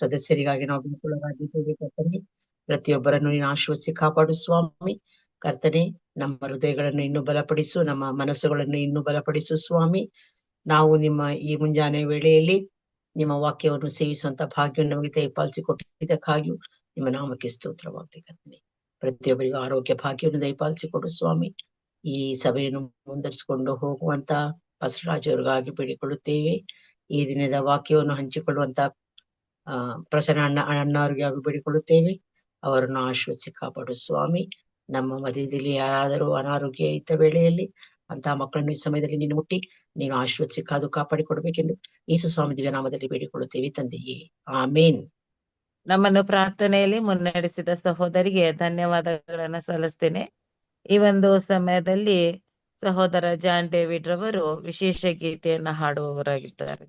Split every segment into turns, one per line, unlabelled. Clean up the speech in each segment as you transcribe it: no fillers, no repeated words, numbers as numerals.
ಸದಸ್ಯರಿಗಾಗಿ ನಾವು ಬಿಡುಕೊಳ್ಳಲಾಗಿದ್ದೇವೆ ಕರ್ತನೆ. ಪ್ರತಿಯೊಬ್ಬರನ್ನು ನೀನು ಆಶೀರ್ವದಿಸಿ ಕಾಪಾಡು ಸ್ವಾಮಿ. ಕರ್ತನೆ, ನಮ್ಮ ಹೃದಯಗಳನ್ನು ಇನ್ನೂ ಬಲಪಡಿಸು, ನಮ್ಮ ಮನಸ್ಸುಗಳನ್ನು ಇನ್ನೂ ಬಲಪಡಿಸು ಸ್ವಾಮಿ. ನಾವು ನಿಮ್ಮ ಈ ಮುಂಜಾನೆ ವೇಳೆಯಲ್ಲಿ ನಿಮ್ಮ ವಾಕ್ಯವನ್ನು ಸೇವಿಸುವಂತ ಭಾಗ್ಯವನ್ನು ನಮಗೆ ದಯಪಾಲಿಸಿಕೊಟ್ಟಿದ್ದಕ್ಕಾಗಿಯೂ ನಿಮ್ಮ ನಾಮಕ್ಕೆ ಸ್ತೋತ್ರವಾಗಲಿ ಕರ್ತನೆ. ಪ್ರತಿಯೊಬ್ಬರಿಗೂ ಆರೋಗ್ಯ ಭಾಗ್ಯವನ್ನು ದಯಪಾಲಿಸಿಕೊಡು ಸ್ವಾಮಿ. ಈ ಸಭೆಯನ್ನು ಮುಂದುವರಿಸಿಕೊಂಡು ಹೋಗುವಂತ ಬಸವರಾಜವ್ರಿಗಾಗಿ ಬೇಡಿಕೊಳ್ಳುತ್ತೇವೆ. ಈ ದಿನದ ವಾಕ್ಯವನ್ನು ಹಂಚಿಕೊಳ್ಳುವಂತ ಪ್ರಸನ್ನ ಅಣ್ಣವ್ರಿಗೆ ಬೇಡಿಕೊಳ್ಳುತ್ತೇವೆ. ಅವರನ್ನು ಆಶೀರ್ವದಿಸಿ ಕಾಪಾಡು ಸ್ವಾಮಿ. ನಮ್ಮ ಮಧ್ಯದಲ್ಲಿ ಯಾರಾದರೂ ಅನಾರೋಗ್ಯ ಇದ್ದ ವೇಳೆಯಲ್ಲಿ ಅಂತಹ ಮಕ್ಕಳನ್ನು ಈ ಸಮಯದಲ್ಲಿ ನೀನು ಮುಟ್ಟಿ ನೀನು ಆಶೀರ್ವದಿಸಿ ಕಾದು ಕಾಪಾಡಿಕೊಡ್ಬೇಕೆಂದು ಯೇಸು ಸ್ವಾಮಿ ದಿವ್ಯ ನಾಮದಲ್ಲಿ ಬೇಡಿಕೊಳ್ಳುತ್ತೇವೆ ತಂದೆಯೇ, ಆಮೇನ್.
ನಮ್ಮನ್ನು ಪ್ರಾರ್ಥನೆಯಲ್ಲಿ ಮುನ್ನಡೆಸಿದ ಸಹೋದರಿಗೆ ಧನ್ಯವಾದಗಳನ್ನು ಸಲ್ಲಿಸ್ತೇನೆ. ಈ ಒಂದು ಸಮಯದಲ್ಲಿ ಸಹೋದರ ಜಾನ್ ಡೇವಿಡ್ ರವರು ವಿಶೇಷ ಗೀತೆಯನ್ನ ಹಾಡುವವರಾಗಿದ್ದಾರೆ.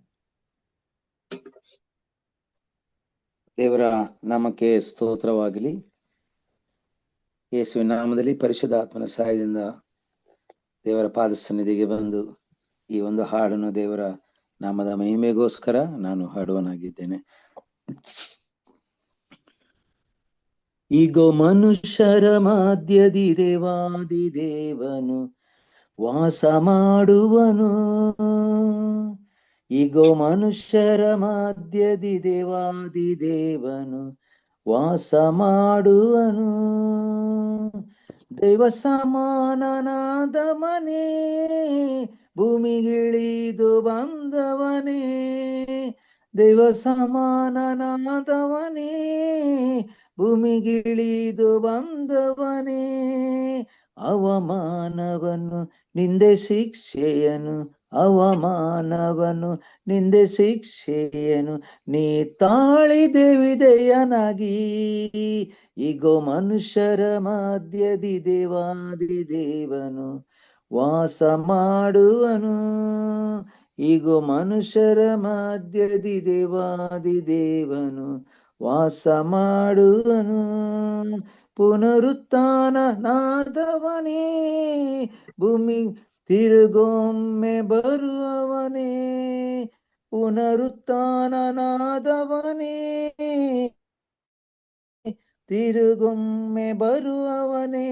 ದೇವರ ನಾಮಕ್ಕೆ ಸ್ತೋತ್ರವಾಗಲಿ. ಯೇಸುವಿನ ನಾಮದಲ್ಲಿ ಪರಿಶುದ್ಧ ಆತ್ಮನ ಸಹಾಯದಿಂದ ದೇವರ ಪಾದ ಸನ್ನಿಧಿಗೆ ಬಂದು ಈ ಒಂದು ಹಾಡನ್ನು ದೇವರ ನಾಮದ ಮಹಿಮೆಗೋಸ್ಕರ ನಾನು ಹಾಡುವನಾಗಿದ್ದೇನೆ. ಈಗೋ ಮನುಷ್ಯರ ಮಧ್ಯದಿ ದೇವಾದಿ ದೇವನು ವಾಸ ಮಾಡುವನು. ಈಗೋ ಮನುಷ್ಯರ ಮಧ್ಯದಿ ದೇವಾದಿ ದೇವನು ವಾಸ ಮಾಡುವನು. ದೈವ ಸಮಾನನಾದವನೇ ಭೂಮಿಗಿಳಿದು ಬಂದವನೇ. ದೈವ ಸಮಾನನಾದವನೇ ಭೂಮಿಗಿಳಿದು ಬಂದವನೇ. ಅವಮಾನವನ್ನು ನಿಂದೆ ಶಿಕ್ಷೆಯನು, ಅವಮಾನವನ್ನು ನಿಂದೆ ಶಿಕ್ಷೆಯನು ನೀ ತಾಳಿದೆ ವಿಧೇಯನಾಗಿ. ಈಗೋ ಮನುಷ್ಯರ ಮಧ್ಯದಿ ದೇವಾದಿ ದೇವನು ವಾಸ ಮಾಡುವನು. ಈಗೋ ಮನುಷ್ಯರ ಮಧ್ಯದಿ ದೇವಾದಿ ದೇವನು ವಾಸ ಮಾಡುವನು. ಪುನರುತ್ಥಾನ ನಾದವನೇ ಭೂಮಿ ತಿರುಗೊಮ್ಮೆ ಬರುವವನೇ. ಪುನರುತ್ಥಾನ ನಾದವನೇ ತಿರುಗೊಮ್ಮೆ ಬರುವವನೇ.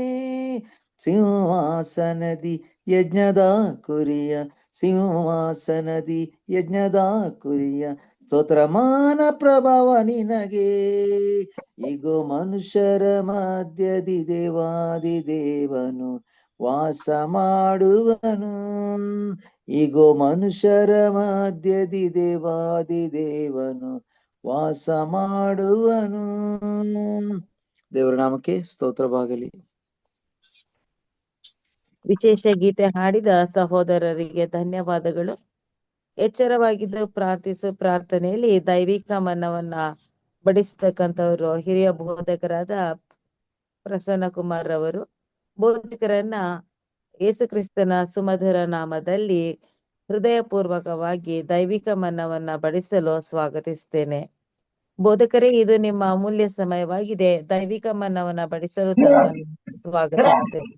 ಸಿಂಹಾಸನದಿ ಯಜ್ಞದ ಕುರಿಯ, ಸಿಂಹಾಸನದಿ ಯಜ್ಞದ ಕುರಿಯ ಸ್ತೋತ್ರಮಾನ ಪ್ರಭಾವ ನಿನಗೆ. ಈಗೋ ಮನುಷ್ಯರ ಮಧ್ಯದಿ ದೇವಾದಿ ದೇವನು ವಾಸ ಮಾಡುವನು. ಈಗೋ ಮನುಷ್ಯರ ಮಧ್ಯದಿ ದೇವಾದಿ ದೇವನು ವಾಸ ಮಾಡುವನು. ದೇವರ ನಾಮಕ್ಕೆ ಸ್ತೋತ್ರವಾಗಲಿ.
ವಿಶೇಷ ಗೀತೆ ಹಾಡಿದ ಸಹೋದರರಿಗೆ ಧನ್ಯವಾದಗಳು. ಎಚ್ಚರವಾಗಿದ್ದು ಪ್ರಾರ್ಥನೆಯಲ್ಲಿ ದೈವಿಕ ಮನ್ನವನ್ನ ಬಡಿಸ್ತಕ್ಕಂಥವ್ರು ಹಿರಿಯ ಬೋಧಕರಾದ ಪ್ರಸನ್ನ ಕುಮಾರ್ ಅವರು. ಬೋಧಕರನ್ನ ಯೇಸು ಕ್ರಿಸ್ತನ ಸುಮಧುರ ನಾಮದಲ್ಲಿ ಹೃದಯಪೂರ್ವಕವಾಗಿ ದೈವಿಕ ಮನ್ನವನ್ನ ಬಡಿಸಲು ಸ್ವಾಗತಿಸ್ತೇನೆ. ಬೋಧಕರೇ, ಇದು ನಿಮ್ಮ ಅಮೂಲ್ಯ ಸಮಯವಾಗಿದೆ. ದೈವಿಕ ಮನ್ನವನ್ನ ಬಡಿಸಲು ತಮ್ಮನ್ನು ಸ್ವಾಗತಿಸ್ತೇನೆ.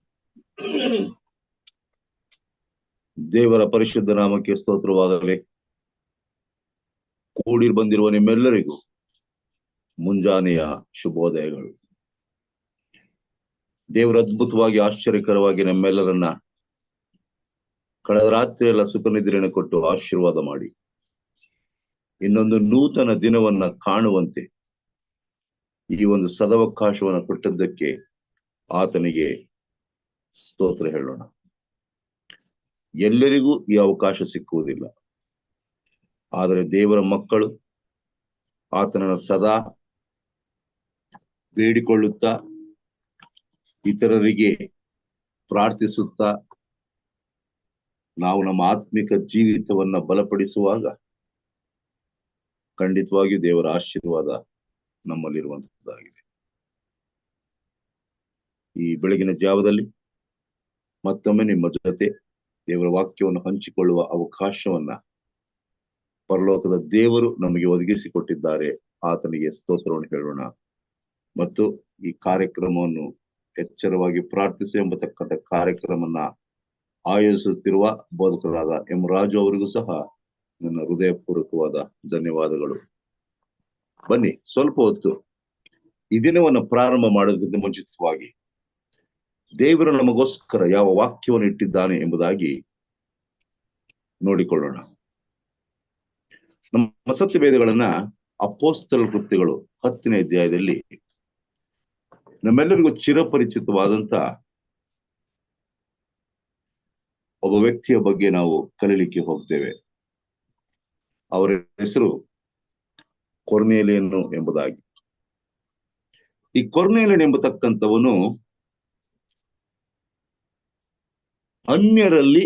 ದೇವರ ಪರಿಶುದ್ಧ ನಾಮಕ್ಕೆ ಸ್ತೋತ್ರವಾಗಲಿ. ಕೂಡಿ ಬಂದಿರುವ ನಿಮ್ಮೆಲ್ಲರಿಗೂ ಮುಂಜಾನೆಯ ಶುಭೋದಯಗಳು. ದೇವರ ಅದ್ಭುತವಾಗಿ ಆಶ್ಚರ್ಯಕರವಾಗಿ ನಮ್ಮೆಲ್ಲರನ್ನ ಕಳೆದ ರಾತ್ರಿ ಎಲ್ಲ ಸುಖ ನಿದ್ರೆಯನ್ನು ಕೊಟ್ಟು ಆಶೀರ್ವಾದ ಮಾಡಿ ಇನ್ನೊಂದು ನೂತನ ದಿನವನ್ನ ಕಾಣುವಂತೆ ಈ ಒಂದು ಸದವಕಾಶವನ್ನು ಕೊಟ್ಟದ್ದಕ್ಕೆ ಆತನಿಗೆ ಸ್ತೋತ್ರ ಹೇಳೋಣ. ಎಲ್ಲರಿಗೂ ಈ ಅವಕಾಶ ಸಿಕ್ಕುವುದಿಲ್ಲ. ಆದರೆ ದೇವರ ಮಕ್ಕಳು ಆತನನ್ನು ಸದಾ ಬೇಡಿಕೊಳ್ಳುತ್ತಾ, ಇತರರಿಗೆ ಪ್ರಾರ್ಥಿಸುತ್ತಾ ನಾವು ನಮ್ಮ ಆತ್ಮಿಕ ಜೀವಿತವನ್ನ ಬಲಪಡಿಸುವಾಗ ಖಂಡಿತವಾಗಿಯೂ ದೇವರ ಆಶೀರ್ವಾದ ನಮ್ಮಲ್ಲಿರುವಂತದ್ದಾಗಿದೆ. ಈ ಬೆಳಗಿನ ಜಾವದಲ್ಲಿ ಮತ್ತೊಮ್ಮೆ ನಿಮ್ಮ ಜೊತೆ ದೇವರ ವಾಕ್ಯವನ್ನು ಹಂಚಿಕೊಳ್ಳುವ ಅವಕಾಶವನ್ನ ಪರಲೋಕದ ದೇವರು ನಮಗೆ ಒದಗಿಸಿಕೊಟ್ಟಿದ್ದಾರೆ. ಆತನಿಗೆ ಸ್ತೋತ್ರವನ್ನು ಹೇಳೋಣ. ಮತ್ತು ಈ ಕಾರ್ಯಕ್ರಮವನ್ನು ಎಚ್ಚರವಾಗಿ ಪ್ರಾರ್ಥಿಸಿ ಎಂಬತಕ್ಕಂಥ ಕಾರ್ಯಕ್ರಮವನ್ನ ಆಯೋಜಿಸುತ್ತಿರುವ ಬೋಧಕರಾದ ಎಂ ರಾಜು ಅವರಿಗೂ ಸಹ ನನ್ನ ಹೃದಯಪೂರ್ವಕವಾದ ಧನ್ಯವಾದಗಳು. ಬನ್ನಿ ಸ್ವಲ್ಪ ಹೊತ್ತು ಈ ದಿನವನ್ನು ಪ್ರಾರಂಭ ಮಾಡೋದಕ್ಕಿಂತ ಮುಂಚಿತವಾಗಿ ದೇವರು ನಮಗೋಸ್ಕರ ಯಾವ ವಾಕ್ಯವನ್ನು ಇಟ್ಟಿದ್ದಾನೆ ಎಂಬುದಾಗಿ ನೋಡಿಕೊಳ್ಳೋಣ. ನಮ್ಮ ಸತ್ಯವೇದಗಳನ್ನ ಅಪೊಸ್ತಲರ ಕೃತ್ಯಗಳು 10ನೇ ಅಧ್ಯಾಯದಲ್ಲಿ ನಮ್ಮೆಲ್ಲರಿಗೂ ಚಿರಪರಿಚಿತವಾದಂತ ಒಬ್ಬ ವ್ಯಕ್ತಿಯ ಬಗ್ಗೆ ನಾವು ಕಲೀಲಿಕ್ಕೆ ಹೋಗ್ತೇವೆ. ಅವರ ಹೆಸರು ಕೊರ್ನೇಲಿಯನು ಎಂಬುದಾಗಿ. ಈ ಕೊರ್ನೇಲಿಯನ್ ಎಂಬತಕ್ಕಂಥವನು ಅನ್ಯರಲ್ಲಿ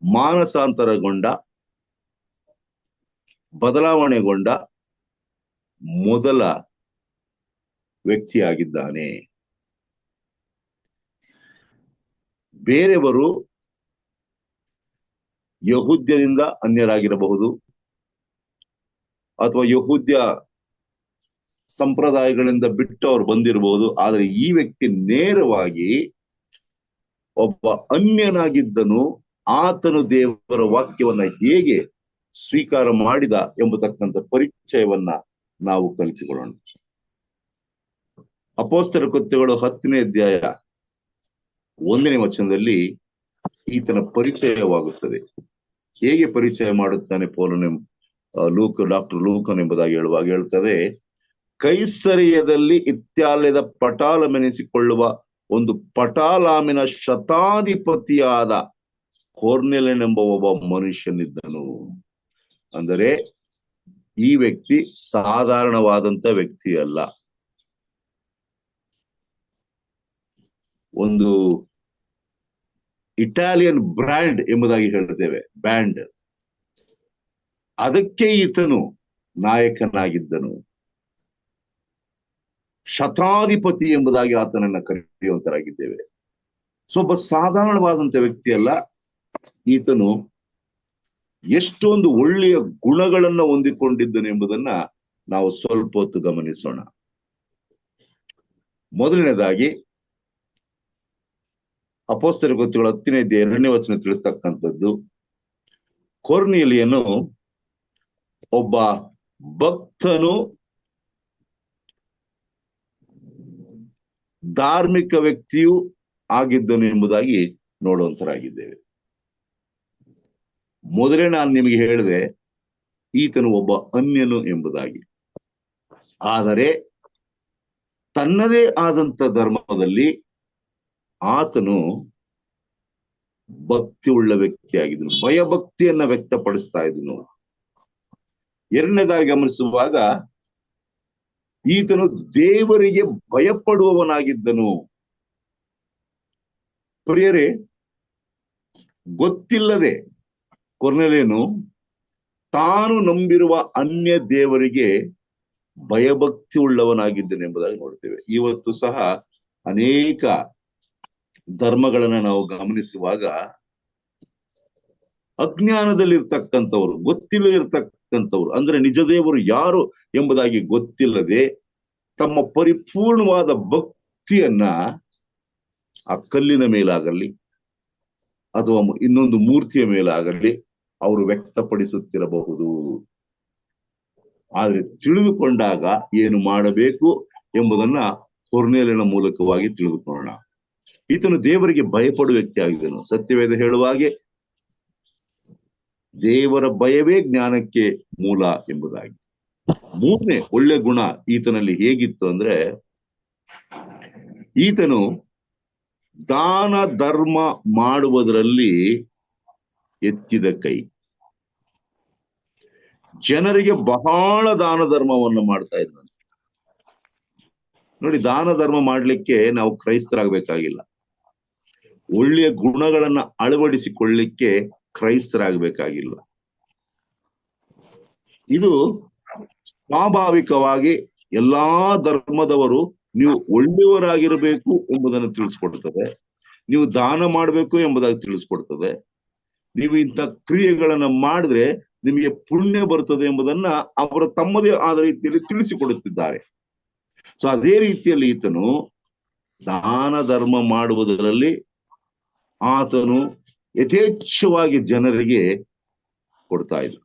ಮಾನಸಾಂತರಗೊಂಡ, ಬದಲಾವಣೆಗೊಂಡ ಮೊದಲ ವ್ಯಕ್ತಿಯಾಗಿದ್ದಾನೆ. ಬೇರೆಯವರು ಯಹೂದ್ಯದಿಂದ ಅನ್ಯರಾಗಿರಬಹುದು, ಅಥವಾ ಯಹೂದ್ಯ ಸಂಪ್ರದಾಯಗಳಿಂದ ಬಿಟ್ಟು ಅವ್ರು ಬಂದಿರಬಹುದು. ಆದರೆ ಈ ವ್ಯಕ್ತಿ ನೇರವಾಗಿ ಒಬ್ಬ ಅನ್ಯನಾಗಿದ್ದನು. ಆತನು ದೇವರ ವಾಕ್ಯವನ್ನ ಹೇಗೆ ಸ್ವೀಕಾರ ಮಾಡಿದ ಎಂಬತಕ್ಕಂಥ ಪರಿಚಯವನ್ನ ನಾವು ಕಲಿತುಕೊಳ್ಳೋಣ. ಅಪೊಸ್ತಲರ ಕೃತ್ಯಗಳು 10ನೇ ಅಧ್ಯಾಯ 1ನೇ ವಚನದಲ್ಲಿ ಈತನ ಪರಿಚಯವಾಗುತ್ತದೆ. ಹೇಗೆ ಪರಿಚಯ ಮಾಡುತ್ತಾನೆ ಪೌಲನು ಡಾಕ್ಟರ್ ಲೂಕನ್ ಎಂಬುದಾಗಿ ಹೇಳುವಾಗ ಹೇಳ್ತದೆ, ಕೈಸರಿಯದಲ್ಲಿ ಇತ್ಯಾಲ್ಯದ ಪಟಾಲಮೆನಿಸಿಕೊಳ್ಳುವ ಒಂದು ಪಟಾಲಾಮಿನ ಶತಾಧಿಪತಿಯಾದ ಕೊರ್ನೇಲಿಯನ್ ಎಂಬ ಒಬ್ಬ ಮನುಷ್ಯನಿದ್ದನು. ಅಂದರೆ ಈ ವ್ಯಕ್ತಿ ಸಾಧಾರಣವಾದಂತ ವ್ಯಕ್ತಿ ಅಲ್ಲ. ಒಂದು ಇಟಾಲಿಯನ್ ಬ್ರ್ಯಾಂಡ್ ಎಂಬುದಾಗಿ ಹೇಳ್ತೇವೆ, ಬ್ಯಾಂಡ್, ಅದಕ್ಕೆ ಈತನು ನಾಯಕನಾಗಿದ್ದನು. ಶತಾಧಿಪತಿ ಎಂಬುದಾಗಿ ಆತನನ್ನ ಕರೆಯುವಂತರಾಗಿದ್ದೇವೆ. ಒಬ್ಬ ಸಾಧಾರಣವಾದಂತ ವ್ಯಕ್ತಿ ಅಲ್ಲ. ಈತನು ಎಷ್ಟೊಂದು ಒಳ್ಳೆಯ ಗುಣಗಳನ್ನ ಹೊಂದಿಕೊಂಡಿದ್ದನು ಎಂಬುದನ್ನ ನಾವು ಸ್ವಲ್ಪ ಹೊತ್ತು ಗಮನಿಸೋಣ. ಮೊದಲನೇದಾಗಿ ಅಪೊಸ್ತಲರ ಕೃತ್ಯಗಳು 10ನೇ ಅಧ್ಯಾಯ 2ನೇ ವಚನ ತಿಳಿಸ್ತಕ್ಕಂಥದ್ದು, ಕೊರ್ನೇಲಿಯನು ಒಬ್ಬ ಭಕ್ತನು, ಧಾರ್ಮಿಕ ವ್ಯಕ್ತಿಯೂ ಆಗಿದ್ದನು ಎಂಬುದಾಗಿ ನೋಡುವಂತರಾಗಿದ್ದೇವೆ. ಮೊದಲೇ ನಾನು ನಿಮಗೆ ಹೇಳಿದೆ ಈತನು ಒಬ್ಬ ಅನ್ಯನು ಎಂಬುದಾಗಿ. ಆದರೆ ತನ್ನದೇ ಆದಂತ ಧರ್ಮದಲ್ಲಿ ಆತನು ಭಕ್ತಿ ಉಳ್ಳ ವ್ಯಕ್ತಿಯಾಗಿದ್ದನು, ಭಯಭಕ್ತಿಯನ್ನ ವ್ಯಕ್ತಪಡಿಸ್ತಾ ಇದ್ದನು. ಎರಡನೇದಾಗಿ ಗಮನಿಸುವಾಗ ಈತನು ದೇವರಿಗೆ ಭಯಪಡುವವನಾಗಿದ್ದನು. ಪ್ರಿಯರೇ, ಗೊತ್ತಿಲ್ಲದೆ ಕೊರ್ನೇಲಿಯನು ತಾನು ನಂಬಿರುವ ಅನ್ಯ ದೇವರಿಗೆ ಭಯಭಕ್ತಿ ಉಳ್ಳವನಾಗಿದ್ದನು ಎಂಬುದಾಗಿ ನೋಡ್ತೇವೆ. ಇವತ್ತು ಸಹ ಅನೇಕ ಧರ್ಮಗಳನ್ನ ನಾವು ಗಮನಿಸುವಾಗ ಅಜ್ಞಾನದಲ್ಲಿರ್ತಕ್ಕಂಥವ್ರು, ಗೊತ್ತಿಲ್ಲದಿರ್ತಕ್ಕಂಥವ್ರು, ಅಂದ್ರೆ ನಿಜ ದೇವರು ಯಾರು ಎಂಬುದಾಗಿ ಗೊತ್ತಿಲ್ಲದೆ ತಮ್ಮ ಪರಿಪೂರ್ಣವಾದ ಭಕ್ತಿಯನ್ನ ಆ ಕಲ್ಲಿನ ಮೇಲಾಗಲಿ ಅಥವಾ ಇನ್ನೊಂದು ಮೂರ್ತಿಯ ಮೇಲಾಗಲಿ ಅವರು ವ್ಯಕ್ತಪಡಿಸುತ್ತಿರಬಹುದು. ಆದ್ರೆ ತಿಳಿದುಕೊಂಡಾಗ ಏನು ಮಾಡಬೇಕು ಎಂಬುದನ್ನ ಕೊರ್ನೇಲಿಯನ ಮೂಲಕವಾಗಿ ತಿಳಿದುಕೊಳ್ಳೋಣ. ಈತನು ದೇವರಿಗೆ ಭಯಪಡುವ ವ್ಯಕ್ತಿ ಆಗಿದ್ದನು. ಸತ್ಯವೇದ ಹೇಳುವಾಗೆ ದೇವರ ಭಯವೇ ಜ್ಞಾನಕ್ಕೆ ಮೂಲ ಎಂಬುದಾಗಿ. ಮೂರನೇ ಒಳ್ಳೆ ಗುಣ ಈತನಲ್ಲಿ ಹೇಗಿತ್ತು ಅಂದ್ರೆ, ಈತನು ದಾನ ಧರ್ಮ ಮಾಡುವುದರಲ್ಲಿ ಎತ್ತಿದ ಕೈ. ಜನರಿಗೆ ಬಹಳ ದಾನ ಧರ್ಮವನ್ನು ಮಾಡ್ತಾ ಇದ್ದಾನೆ. ನೋಡಿ, ದಾನ ಧರ್ಮ ಮಾಡ್ಲಿಕ್ಕೆ ನಾವು ಕ್ರೈಸ್ತರಾಗಬೇಕಾಗಿಲ್ಲ, ಒಳ್ಳೆಯ ಗುಣಗಳನ್ನ ಅಳವಡಿಸಿಕೊಳ್ಳಿಕ್ಕೆ ಕ್ರೈಸ್ತರಾಗಬೇಕಾಗಿಲ್ಲ. ಇದು ಸ್ವಾಭಾವಿಕವಾಗಿ ಎಲ್ಲಾ ಧರ್ಮದವರು ನೀವು ಒಳ್ಳೆಯವರಾಗಿರಬೇಕು ಎಂಬುದನ್ನು ತಿಳಿಸ್ಕೊಡ್ತದೆ. ನೀವು ದಾನ ಮಾಡಬೇಕು ಎಂಬುದಾಗಿ ತಿಳಿಸ್ಕೊಡ್ತದೆ. ನೀವು ಇಂಥ ಕ್ರಿಯೆಗಳನ್ನ ಮಾಡಿದ್ರೆ ನಿಮಗೆ ಪುಣ್ಯ ಬರ್ತದೆ ಎಂಬುದನ್ನ ಅವರು ತಮ್ಮದೇ ಆದ ರೀತಿಯಲ್ಲಿ ತಿಳಿಸಿಕೊಡುತ್ತಿದ್ದಾರೆ. ಸೊ ಅದೇ ರೀತಿಯಲ್ಲಿ ಈತನು ದಾನ ಧರ್ಮ ಮಾಡುವುದರಲ್ಲಿ ಆತನು ಯಥೇಚ್ಛವಾಗಿ ಜನರಿಗೆ ಕೊಡ್ತಾ ಇದ್ದ.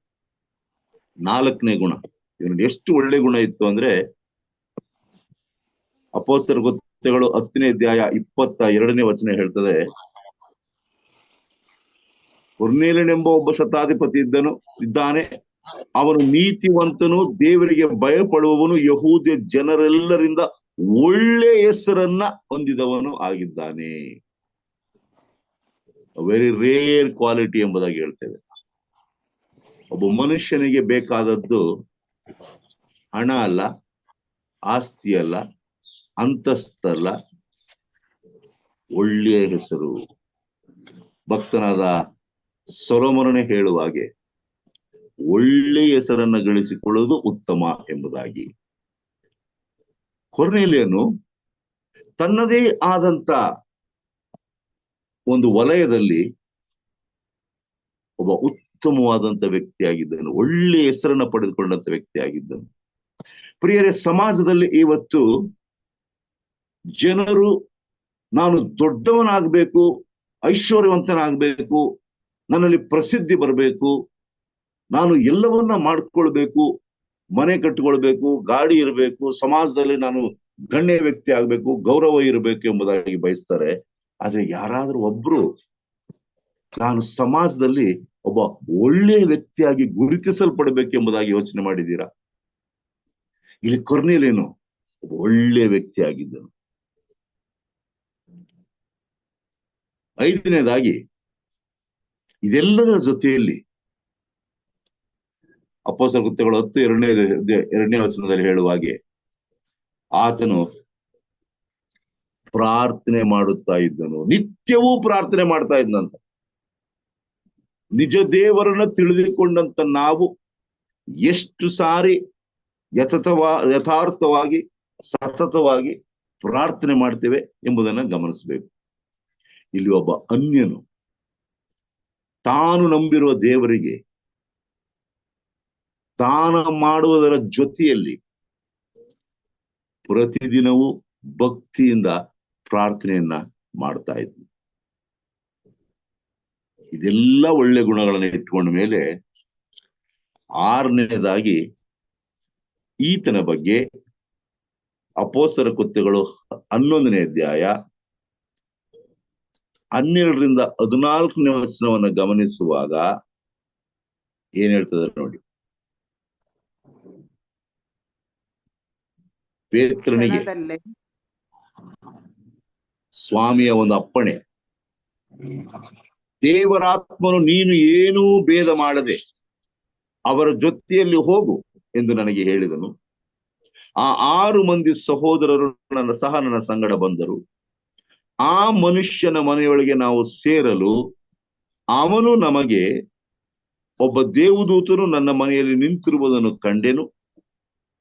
ನಾಲ್ಕನೇ ಗುಣ, ಇವನಲ್ಲಿ ಎಷ್ಟು ಒಳ್ಳೆ ಗುಣ ಇತ್ತು ಅಂದ್ರೆ, ಅಪೊಸ್ತಲರ ಕೃತ್ಯಗಳು 10ನೇ ಅಧ್ಯಾಯ 22ನೇ ವಚನ ಹೇಳ್ತದೆ, ಕೊರ್ನೇಲಿಯನೆಂಬ ಒಬ್ಬ ಶತಾಧಿಪತಿ ಇದ್ದಾನೆ. ಅವನು ನೀತಿವಂತನು, ದೇವರಿಗೆ ಭಯಪಡುವವನು, ಯಹೂದ್ಯ ಜನರೆಲ್ಲರಿಂದ ಒಳ್ಳೆ ಹೆಸರನ್ನ ಹೊಂದಿದವನು ಆಗಿದ್ದಾನೆ. ವೆರಿ ರೇರ್ ಕ್ವಾಲಿಟಿ ಎಂಬುದಾಗಿ ಹೇಳ್ತೇವೆ. ಒಬ್ಬ ಮನುಷ್ಯನಿಗೆ ಬೇಕಾದದ್ದು ಹಣ ಅಲ್ಲ, ಆಸ್ತಿ ಅಲ್ಲ, ಅಂತಸ್ತಲ್ಲ, ಒಳ್ಳೆಯ ಹೆಸರು. ಭಕ್ತನಾದ ಸೊಲೊಮೋನನೇ ಹೇಳುವ ಹಾಗೆ ಒಳ್ಳೆಯ ಹೆಸರನ್ನ ಗಳಿಸಿಕೊಳ್ಳುವುದು ಉತ್ತಮ ಎಂಬುದಾಗಿ. ಕೊರ್ನೇಲಿಯನು ತನ್ನದೇ ಆದಂತ ಒಂದು ವಲಯದಲ್ಲಿ ಒಬ್ಬ ಉತ್ತಮವಾದಂತ ವ್ಯಕ್ತಿಯಾಗಿದ್ದನು, ಒಳ್ಳೆಯ ಹೆಸರನ್ನ ಪಡೆದುಕೊಂಡಂತ ವ್ಯಕ್ತಿಯಾಗಿದ್ದನು. ಪ್ರಿಯರೇ, ಸಮಾಜದಲ್ಲಿ ಇವತ್ತು ಜನರು ನಾನು ದೊಡ್ಡವನಾಗಬೇಕು, ಐಶ್ವರ್ಯವಂತನಾಗಬೇಕು, ನನ್ನಲ್ಲಿ ಪ್ರಸಿದ್ಧಿ ಬರಬೇಕು, ನಾನು ಎಲ್ಲವನ್ನ ಮಾಡ್ಕೊಳ್ಬೇಕು, ಮನೆ ಕಟ್ಟಿಕೊಳ್ಬೇಕು, ಗಾಡಿ ಇರಬೇಕು, ಸಮಾಜದಲ್ಲಿ ನಾನು ಗಣ್ಯ ವ್ಯಕ್ತಿ ಆಗ್ಬೇಕು, ಗೌರವ ಇರಬೇಕು ಎಂಬುದಾಗಿ ಬಯಸ್ತಾರೆ. ಆದ್ರೆ ಯಾರಾದ್ರೂ ಒಬ್ರು ನಾನು ಸಮಾಜದಲ್ಲಿ ಒಬ್ಬ ಒಳ್ಳೆಯ ವ್ಯಕ್ತಿಯಾಗಿ ಗುರುತಿಸಲ್ಪಡಬೇಕು ಎಂಬುದಾಗಿ ಯೋಚನೆ ಮಾಡಿದ್ದೀರಾ? ಇಲ್ಲಿ ಕೊರ್ನೇಲಿಯನು ಒಬ್ಬ ಒಳ್ಳೆಯ ವ್ಯಕ್ತಿ ಆಗಿದ್ದನು. 5ನೇದಾಗಿ, ಇದೆಲ್ಲದರ ಜೊತೆಯಲ್ಲಿ ಅಪೊಸ್ತಲರ ಕೃತ್ಯಗಳು 10:2ನೇ ವಚನದಲ್ಲಿ ಹೇಳುವ ಹಾಗೆ ಆತನು ಪ್ರಾರ್ಥನೆ ಮಾಡುತ್ತಾ ಇದ್ದನು. ನಿತ್ಯವೂ ಪ್ರಾರ್ಥನೆ ಮಾಡ್ತಾ ಇದ್ದಂತ. ನಿಜ ದೇವರನ್ನ ತಿಳಿದುಕೊಂಡಂತ ನಾವು ಎಷ್ಟು ಸಾರಿ ಯಥಾರ್ಥವಾಗಿ ಸತತವಾಗಿ ಪ್ರಾರ್ಥನೆ ಮಾಡ್ತೇವೆ ಎಂಬುದನ್ನ ಗಮನಿಸಬೇಕು. ಇಲ್ಲಿ ಒಬ್ಬ ಅನ್ಯನು ತಾನು ನಂಬಿರುವ ದೇವರಿಗೆ ದಾನ ಮಾಡುವುದರ ಜೊತೆಯಲ್ಲಿ ಪ್ರತಿದಿನವೂ ಭಕ್ತಿಯಿಂದ ಪ್ರಾರ್ಥನೆಯನ್ನ ಮಾಡ್ತಾ ಇದ್ನು. ಇದೆಲ್ಲ ಒಳ್ಳೆ ಗುಣಗಳನ್ನ ಇಟ್ಕೊಂಡ ಮೇಲೆ 6ನೇದಾಗಿ ಈತನ ಬಗ್ಗೆ ಅಪೊಸ್ತಲರ ಕೃತ್ಯಗಳು 11ನೇ ಅಧ್ಯಾಯ 12ರಿಂದ 14ನೇ ವಚನವನ್ನ ಗಮನಿಸುವಾಗ ಏನ್ ಹೇಳ್ತದೆ ನೋಡಿ. ಪೇತ್ರನಿಗೆ ಸ್ವಾಮಿಯ ಒಂದು ಅಪ್ಪಣೆ, ದೇವರಾತ್ಮನು ನೀನು ಏನೂ ಭೇದ ಮಾಡದೆ ಅವರ ಜೊತೆಯಲ್ಲಿ ಹೋಗು ಎಂದು ನನಗೆ ಹೇಳಿದನು. ಆ 6 ಮಂದಿ ಸಹೋದರರು ನನ್ನ ಸಂಗಡ ಬಂದರು. ಆ ಮನುಷ್ಯನ ಮನೆಯೊಳಗೆ ನಾವು ಸೇರಲು ಅವನು ನಮಗೆ, ಒಬ್ಬ ದೇವದೂತನು ನನ್ನ ಮನೆಯಲ್ಲಿ ನಿಂತಿರುವುದನ್ನು ಕಂಡೆನು.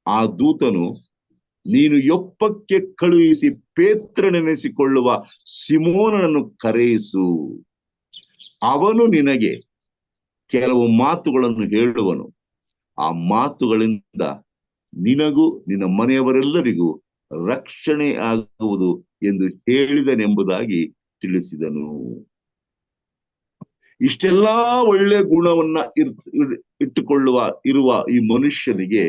ಆ ದೂತನು, ನೀನು ಯೊಪ್ಪಕ್ಕೆ ಕಳುಹಿಸಿ ಪೇತ್ರನೆನಿಸಿಕೊಳ್ಳುವ ಸಿಮೋನನನ್ನು ಕರೆಯಿಸು, ಅವನು ನಿನಗೆ ಕೆಲವು ಮಾತುಗಳನ್ನು ಹೇಳುವನು. ಆ ಮಾತುಗಳಿಂದ ನಿನಗೂ ನಿನ್ನ ಮನೆಯವರೆಲ್ಲರಿಗೂ ರಕ್ಷಣೆ ಆಗುವುದು ಎಂದು ಹೇಳಿದನೆಂಬುದಾಗಿ ತಿಳಿಸಿದನು. ಇಷ್ಟೆಲ್ಲಾ ಒಳ್ಳೆ ಗುಣವನ್ನ ಇರುವ ಈ ಮನುಷ್ಯನಿಗೆ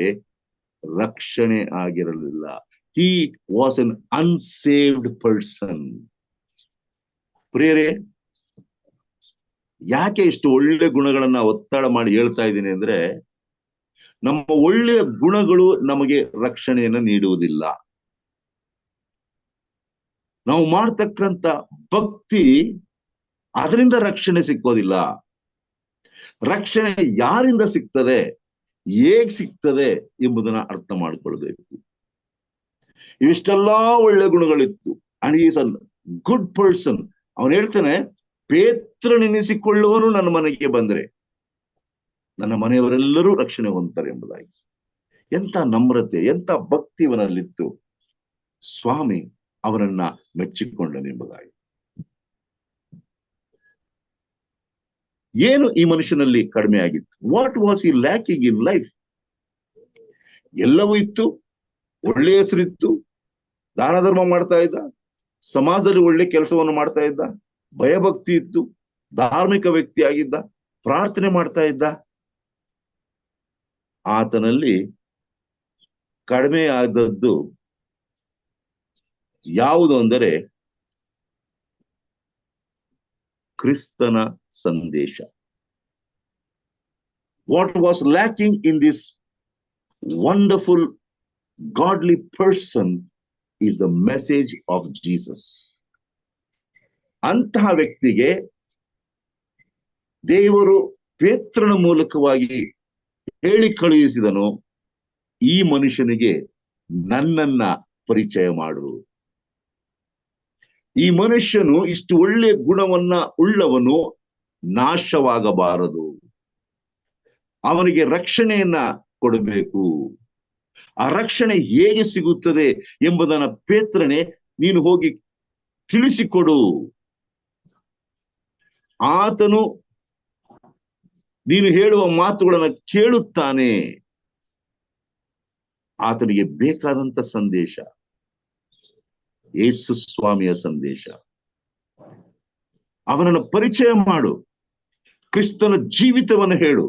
ರಕ್ಷಣೆ ಆಗಿರಲಿಲ್ಲ. He was un unsaved person. ಪ್ರಿಯರೇ, ಯಾಕೆ ಇಷ್ಟು ಒಳ್ಳೆ ಗುಣಗಳನ್ನ ಒತ್ತಡ ಮಾಡಿ ಹೇಳ್ತಾ ಇದ್ದೀನಿ ಅಂದ್ರೆ, ನಮ್ಮ ಒಳ್ಳೆಯ ಗುಣಗಳು ನಮಗೆ ರಕ್ಷಣೆಯನ್ನ ನೀಡುವುದಿಲ್ಲ. ನಾವು ಮಾಡ್ತಕ್ಕಂಥ ಭಕ್ತಿ ಅದರಿಂದ ರಕ್ಷಣೆ ಸಿಕ್ಕೋದಿಲ್ಲ. ರಕ್ಷಣೆ ಯಾರಿಂದ ಸಿಗ್ತದೆ, ಹೇಗ್ ಸಿಗ್ತದೆ ಎಂಬುದನ್ನ ಅರ್ಥ ಮಾಡ್ಕೊಳ್ಬೇಕು. ಇವಿಷ್ಟೆಲ್ಲಾ ಒಳ್ಳೆ ಗುಣಗಳಿತ್ತು. And is a good person. ಅವನು ಹೇಳ್ತಾನೆ, ಪೇತ್ರನೆನಿಸಿಕೊಳ್ಳುವನು ನನ್ನ ಮನೆಗೆ ಬಂದರೆ ನನ್ನ ಮನೆಯವರೆಲ್ಲರೂ ರಕ್ಷಣೆ ಹೊಂದ್ತಾರೆ ಎಂಬುದಾಗಿ. ಎಂತ ನಮ್ರತೆ, ಎಂತ ಭಕ್ತಿ ಇವನಲ್ಲಿತ್ತು. ಸ್ವಾಮಿ ಅವರನ್ನ ಮೆಚ್ಚಿಕೊಂಡನೆಂಬುದಾಗಿ. ಏನು ಈ ಮನುಷ್ಯನಲ್ಲಿ ಕಡಿಮೆ ಆಗಿತ್ತು? ವಾಟ್ ವಾಸ್ ಈ ಲ್ಯಾಕಿಂಗ್ ಇನ್ ಲೈಫ್? ಎಲ್ಲವೂ ಇತ್ತು, ಒಳ್ಳೆಯ ಹೆಸರಿತ್ತು, ದಾನ ಧರ್ಮ ಮಾಡ್ತಾ ಇದ್ದ, ಸಮಾಜದಲ್ಲಿ ಒಳ್ಳೆ ಕೆಲಸವನ್ನು ಮಾಡ್ತಾ ಇದ್ದ, ಭಯಭಕ್ತಿ ಇತ್ತು, ಧಾರ್ಮಿಕ ವ್ಯಕ್ತಿ ಆಗಿದ್ದ, ಪ್ರಾರ್ಥನೆ ಮಾಡ್ತಾ ಇದ್ದ. ಆತನಲ್ಲಿ ಕಡಿಮೆ ಆದದ್ದು ಯಾವುದು ಅಂದರೆ ಕ್ರಿಸ್ತನ ಸಂದೇಶ. What was lacking in this wonderful godly person is the message of Jesus. ಅಂತಹ ವ್ಯಕ್ತಿಗೆ ದೇವರು ಪೇತ್ರನ ಮೂಲಕವಾಗಿ ಹೇಳಿ ಕಳುಹಿಸಿದನು, ಈ ಮನುಷ್ಯನಿಗೆ ನನ್ನನ್ನ ಪರಿಚಯ ಮಾಡು. ಈ ಮನುಷ್ಯನು ಇಷ್ಟು ಒಳ್ಳೆಯ ಗುಣವನ್ನ ಉಳ್ಳವನು ನಾಶವಾಗಬಾರದು, ಅವನಿಗೆ ರಕ್ಷಣೆಯನ್ನ ಕೊಡಬೇಕು. ಆ ರಕ್ಷಣೆ ಹೇಗೆ ಸಿಗುತ್ತದೆ ಎಂಬುದನ್ನ ಪೇತ್ರನೇ ನೀನು ಹೋಗಿ ತಿಳಿಸಿಕೊಡು. ಆತನು ನೀನು ಹೇಳುವ ಮಾತುಗಳನ್ನು ಕೇಳುತ್ತಾನೆ. ಆತನಿಗೆ ಬೇಕಾದಂತ ಸಂದೇಶ ಯೇಸು ಸ್ವಾಮಿಯ ಸಂದೇಶ. ಅವನನ್ನು ಪರಿಚಯ ಮಾಡು, ಕ್ರಿಸ್ತನ ಜೀವಿತವನ್ನು ಹೇಳು,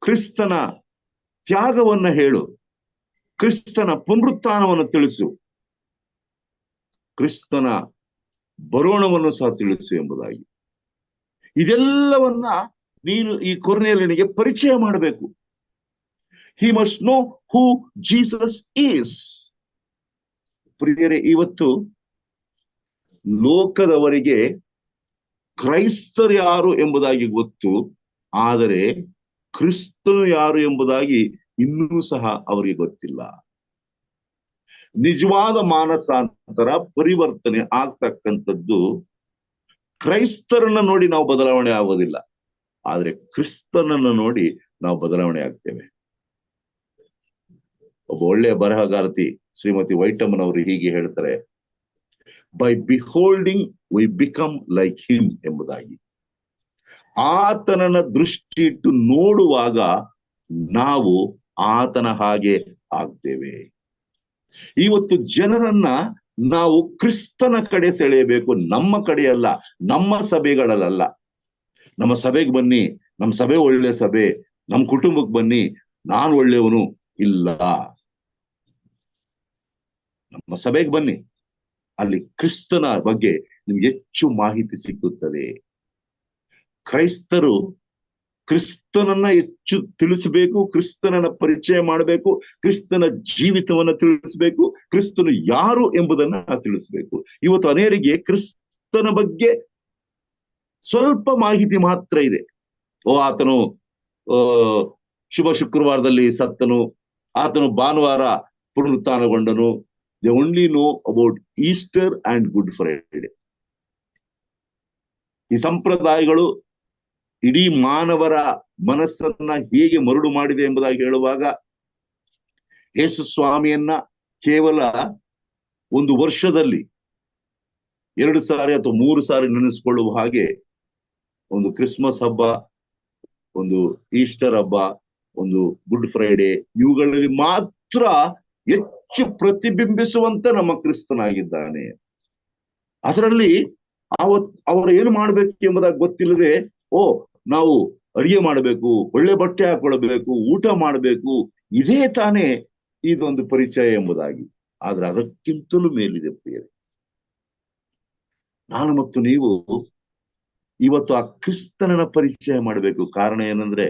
ಕ್ರಿಸ್ತನ ತ್ಯಾಗವನ್ನ ಹೇಳು, ಕ್ರಿಸ್ತನ ಪುನರುತ್ಥಾನವನ್ನು ತಿಳಿಸು, ಕ್ರಿಸ್ತನ ಬರೋಣವನ್ನು ಸಹ ತಿಳಿಸು ಎಂಬುದಾಗಿ. ಇದೆಲ್ಲವನ್ನ ನೀನು ಈ ಕೊರ್ನೇಲಿಯನಿಗೆ ಪರಿಚಯ ಮಾಡಬೇಕು. He must know who Jesus is. ಪ್ರಿಯರೇ, ಇವತ್ತು ಲೋಕದವರಿಗೆ ಕ್ರೈಸ್ತರು ಯಾರು ಎಂಬುದಾಗಿ ಗೊತ್ತು, ಆದರೆ ಕ್ರಿಸ್ತನು ಯಾರು ಎಂಬುದಾಗಿ ಇನ್ನೂ ಸಹ ಅವರಿಗೆ ಗೊತ್ತಿಲ್ಲ. ನಿಜವಾದ ಮಾನಸಾಂತರ ಪರಿವರ್ತನೆ ಆಗ್ತಕ್ಕಂಥದ್ದು ಕ್ರೈಸ್ತರನ್ನ ನೋಡಿ ನಾವು ಬದಲಾವಣೆ ಆಗೋದಿಲ್ಲ, ಆದ್ರೆ ಕ್ರಿಸ್ತನನ್ನ ನೋಡಿ ನಾವು ಬದಲಾವಣೆ ಆಗ್ತೇವೆ. ಒಬ್ಬ ಒಳ್ಳೆಯ ಬರಹಗಾರತಿ ಶ್ರೀಮತಿ ವೈಟಮ್ಮನವರು ಹೀಗೆ ಹೇಳ್ತಾರೆ, by beholding we become like him ಎಂಬುದಾಗಿ. ಆತನನ್ನ ದೃಷ್ಟಿ ಇಟ್ಟು ನೋಡುವಾಗ ನಾವು ಆತನ ಹಾಗೆ ಆಗ್ತೇವೆ. ಇವತ್ತು ಜನರನ್ನ ನಾವು ಕ್ರಿಸ್ತನ ಕಡೆ ಸೆಳೆಯಬೇಕು, ನಮ್ಮ ಕಡೆ ಅಲ್ಲ, ನಮ್ಮ ಸಭೆಗಳಲ್ಲ. ನಮ್ಮ ಸಭೆಗೆ ಬನ್ನಿ, ನಮ್ಮ ಸಭೆ ಒಳ್ಳೆ ಸಭೆ, ನಮ್ಮ ಕುಟುಂಬಕ್ಕೆ ಬನ್ನಿ, ನಾನು ಒಳ್ಳೆಯವನು ಇಲ್ಲ. ನಮ್ಮ ಸಭೆಗೆ ಬನ್ನಿ, ಅಲ್ಲಿ ಕ್ರಿಸ್ತನ ಬಗ್ಗೆ ನಿಮ್ಗೆ ಹೆಚ್ಚು ಮಾಹಿತಿ ಸಿಕ್ಕುತ್ತದೆ. ಕ್ರೈಸ್ತರು ಕ್ರಿಸ್ತನನ್ನ ಹೆಚ್ಚು ತಿಳಿಸಬೇಕು, ಕ್ರಿಸ್ತನನ್ನ ಪರಿಚಯ ಮಾಡಬೇಕು, ಕ್ರಿಸ್ತನ ಜೀವಿತವನ್ನ ತಿಳಿಸಬೇಕು, ಕ್ರಿಸ್ತನು ಯಾರು ಎಂಬುದನ್ನ ತಿಳಿಸಬೇಕು. ಇವತ್ತು ಅನೇರಿಗೆ ಕ್ರಿಸ್ತನ ಬಗ್ಗೆ ಸ್ವಲ್ಪ ಮಾಹಿತಿ ಮಾತ್ರ ಇದೆ. ಆತನು ಶುಭ ಶುಕ್ರವಾರದಲ್ಲಿ ಸತ್ತನು, ಆತನು ಭಾನುವಾರ ಪುನರುತ್ಥಾನಗೊಂಡನು. They only know about Easter and Good Friday. ಈ ಸಂಪ್ರದಾಯಗಳು ಇಡೀ ಮಾನವರ ಮನಸ್ಸನ್ನ ಹೇಗೆ ಮರುಳು ಮಾಡಿದೆ ಎಂಬುದಾಗಿ ಹೇಳುವಾಗ, ಯೇಸು ಸ್ವಾಮಿಯನ್ನ ಕೇವಲ ಒಂದು ವರ್ಷದಲ್ಲಿ 2 ಸಾರಿ ಅಥವಾ 3 ಸಾರಿ ನೆನೆಸ್ಕೊಳ್ಳುವ ಹಾಗೆ ಒಂದು ಕ್ರಿಸ್ಮಸ್ ಹಬ್ಬ, ಒಂದು ಈಸ್ಟರ್ ಹಬ್ಬ, ಒಂದು ಗುಡ್ ಫ್ರೈಡೆ, ಇವುಗಳಲ್ಲಿ ಮಾತ್ರ ಹೆಚ್ಚು ಪ್ರತಿಬಿಂಬಿಸುವಂತ ನಮ್ಮ ಕ್ರಿಸ್ತನಾಗಿದ್ದಾನೆ. ಅದರಲ್ಲಿ ಅವರು ಏನು ಮಾಡ್ಬೇಕು ಎಂಬುದಾಗಿ ಗೊತ್ತಿಲ್ಲದೆ, ನಾವು ಅಡಿಗೆ ಮಾಡಬೇಕು, ಒಳ್ಳೆ ಬಟ್ಟೆ ಹಾಕೊಳ್ಬೇಕು, ಊಟ ಮಾಡಬೇಕು, ಇದೇ ತಾನೇ ಇದೊಂದು ಪರಿಚಯ ಎಂಬುದಾಗಿ. ಆದ್ರೆ ಅದಕ್ಕಿಂತಲೂ ಮೇಲಿದೆ ಪ್ರಿಯರೇ. ನಾನು ಮತ್ತು ನೀವು ಇವತ್ತು ಆ ಕ್ರಿಸ್ತನನ್ನ ಪರಿಚಯ ಮಾಡಬೇಕು. ಕಾರಣ ಏನಂದ್ರೆ,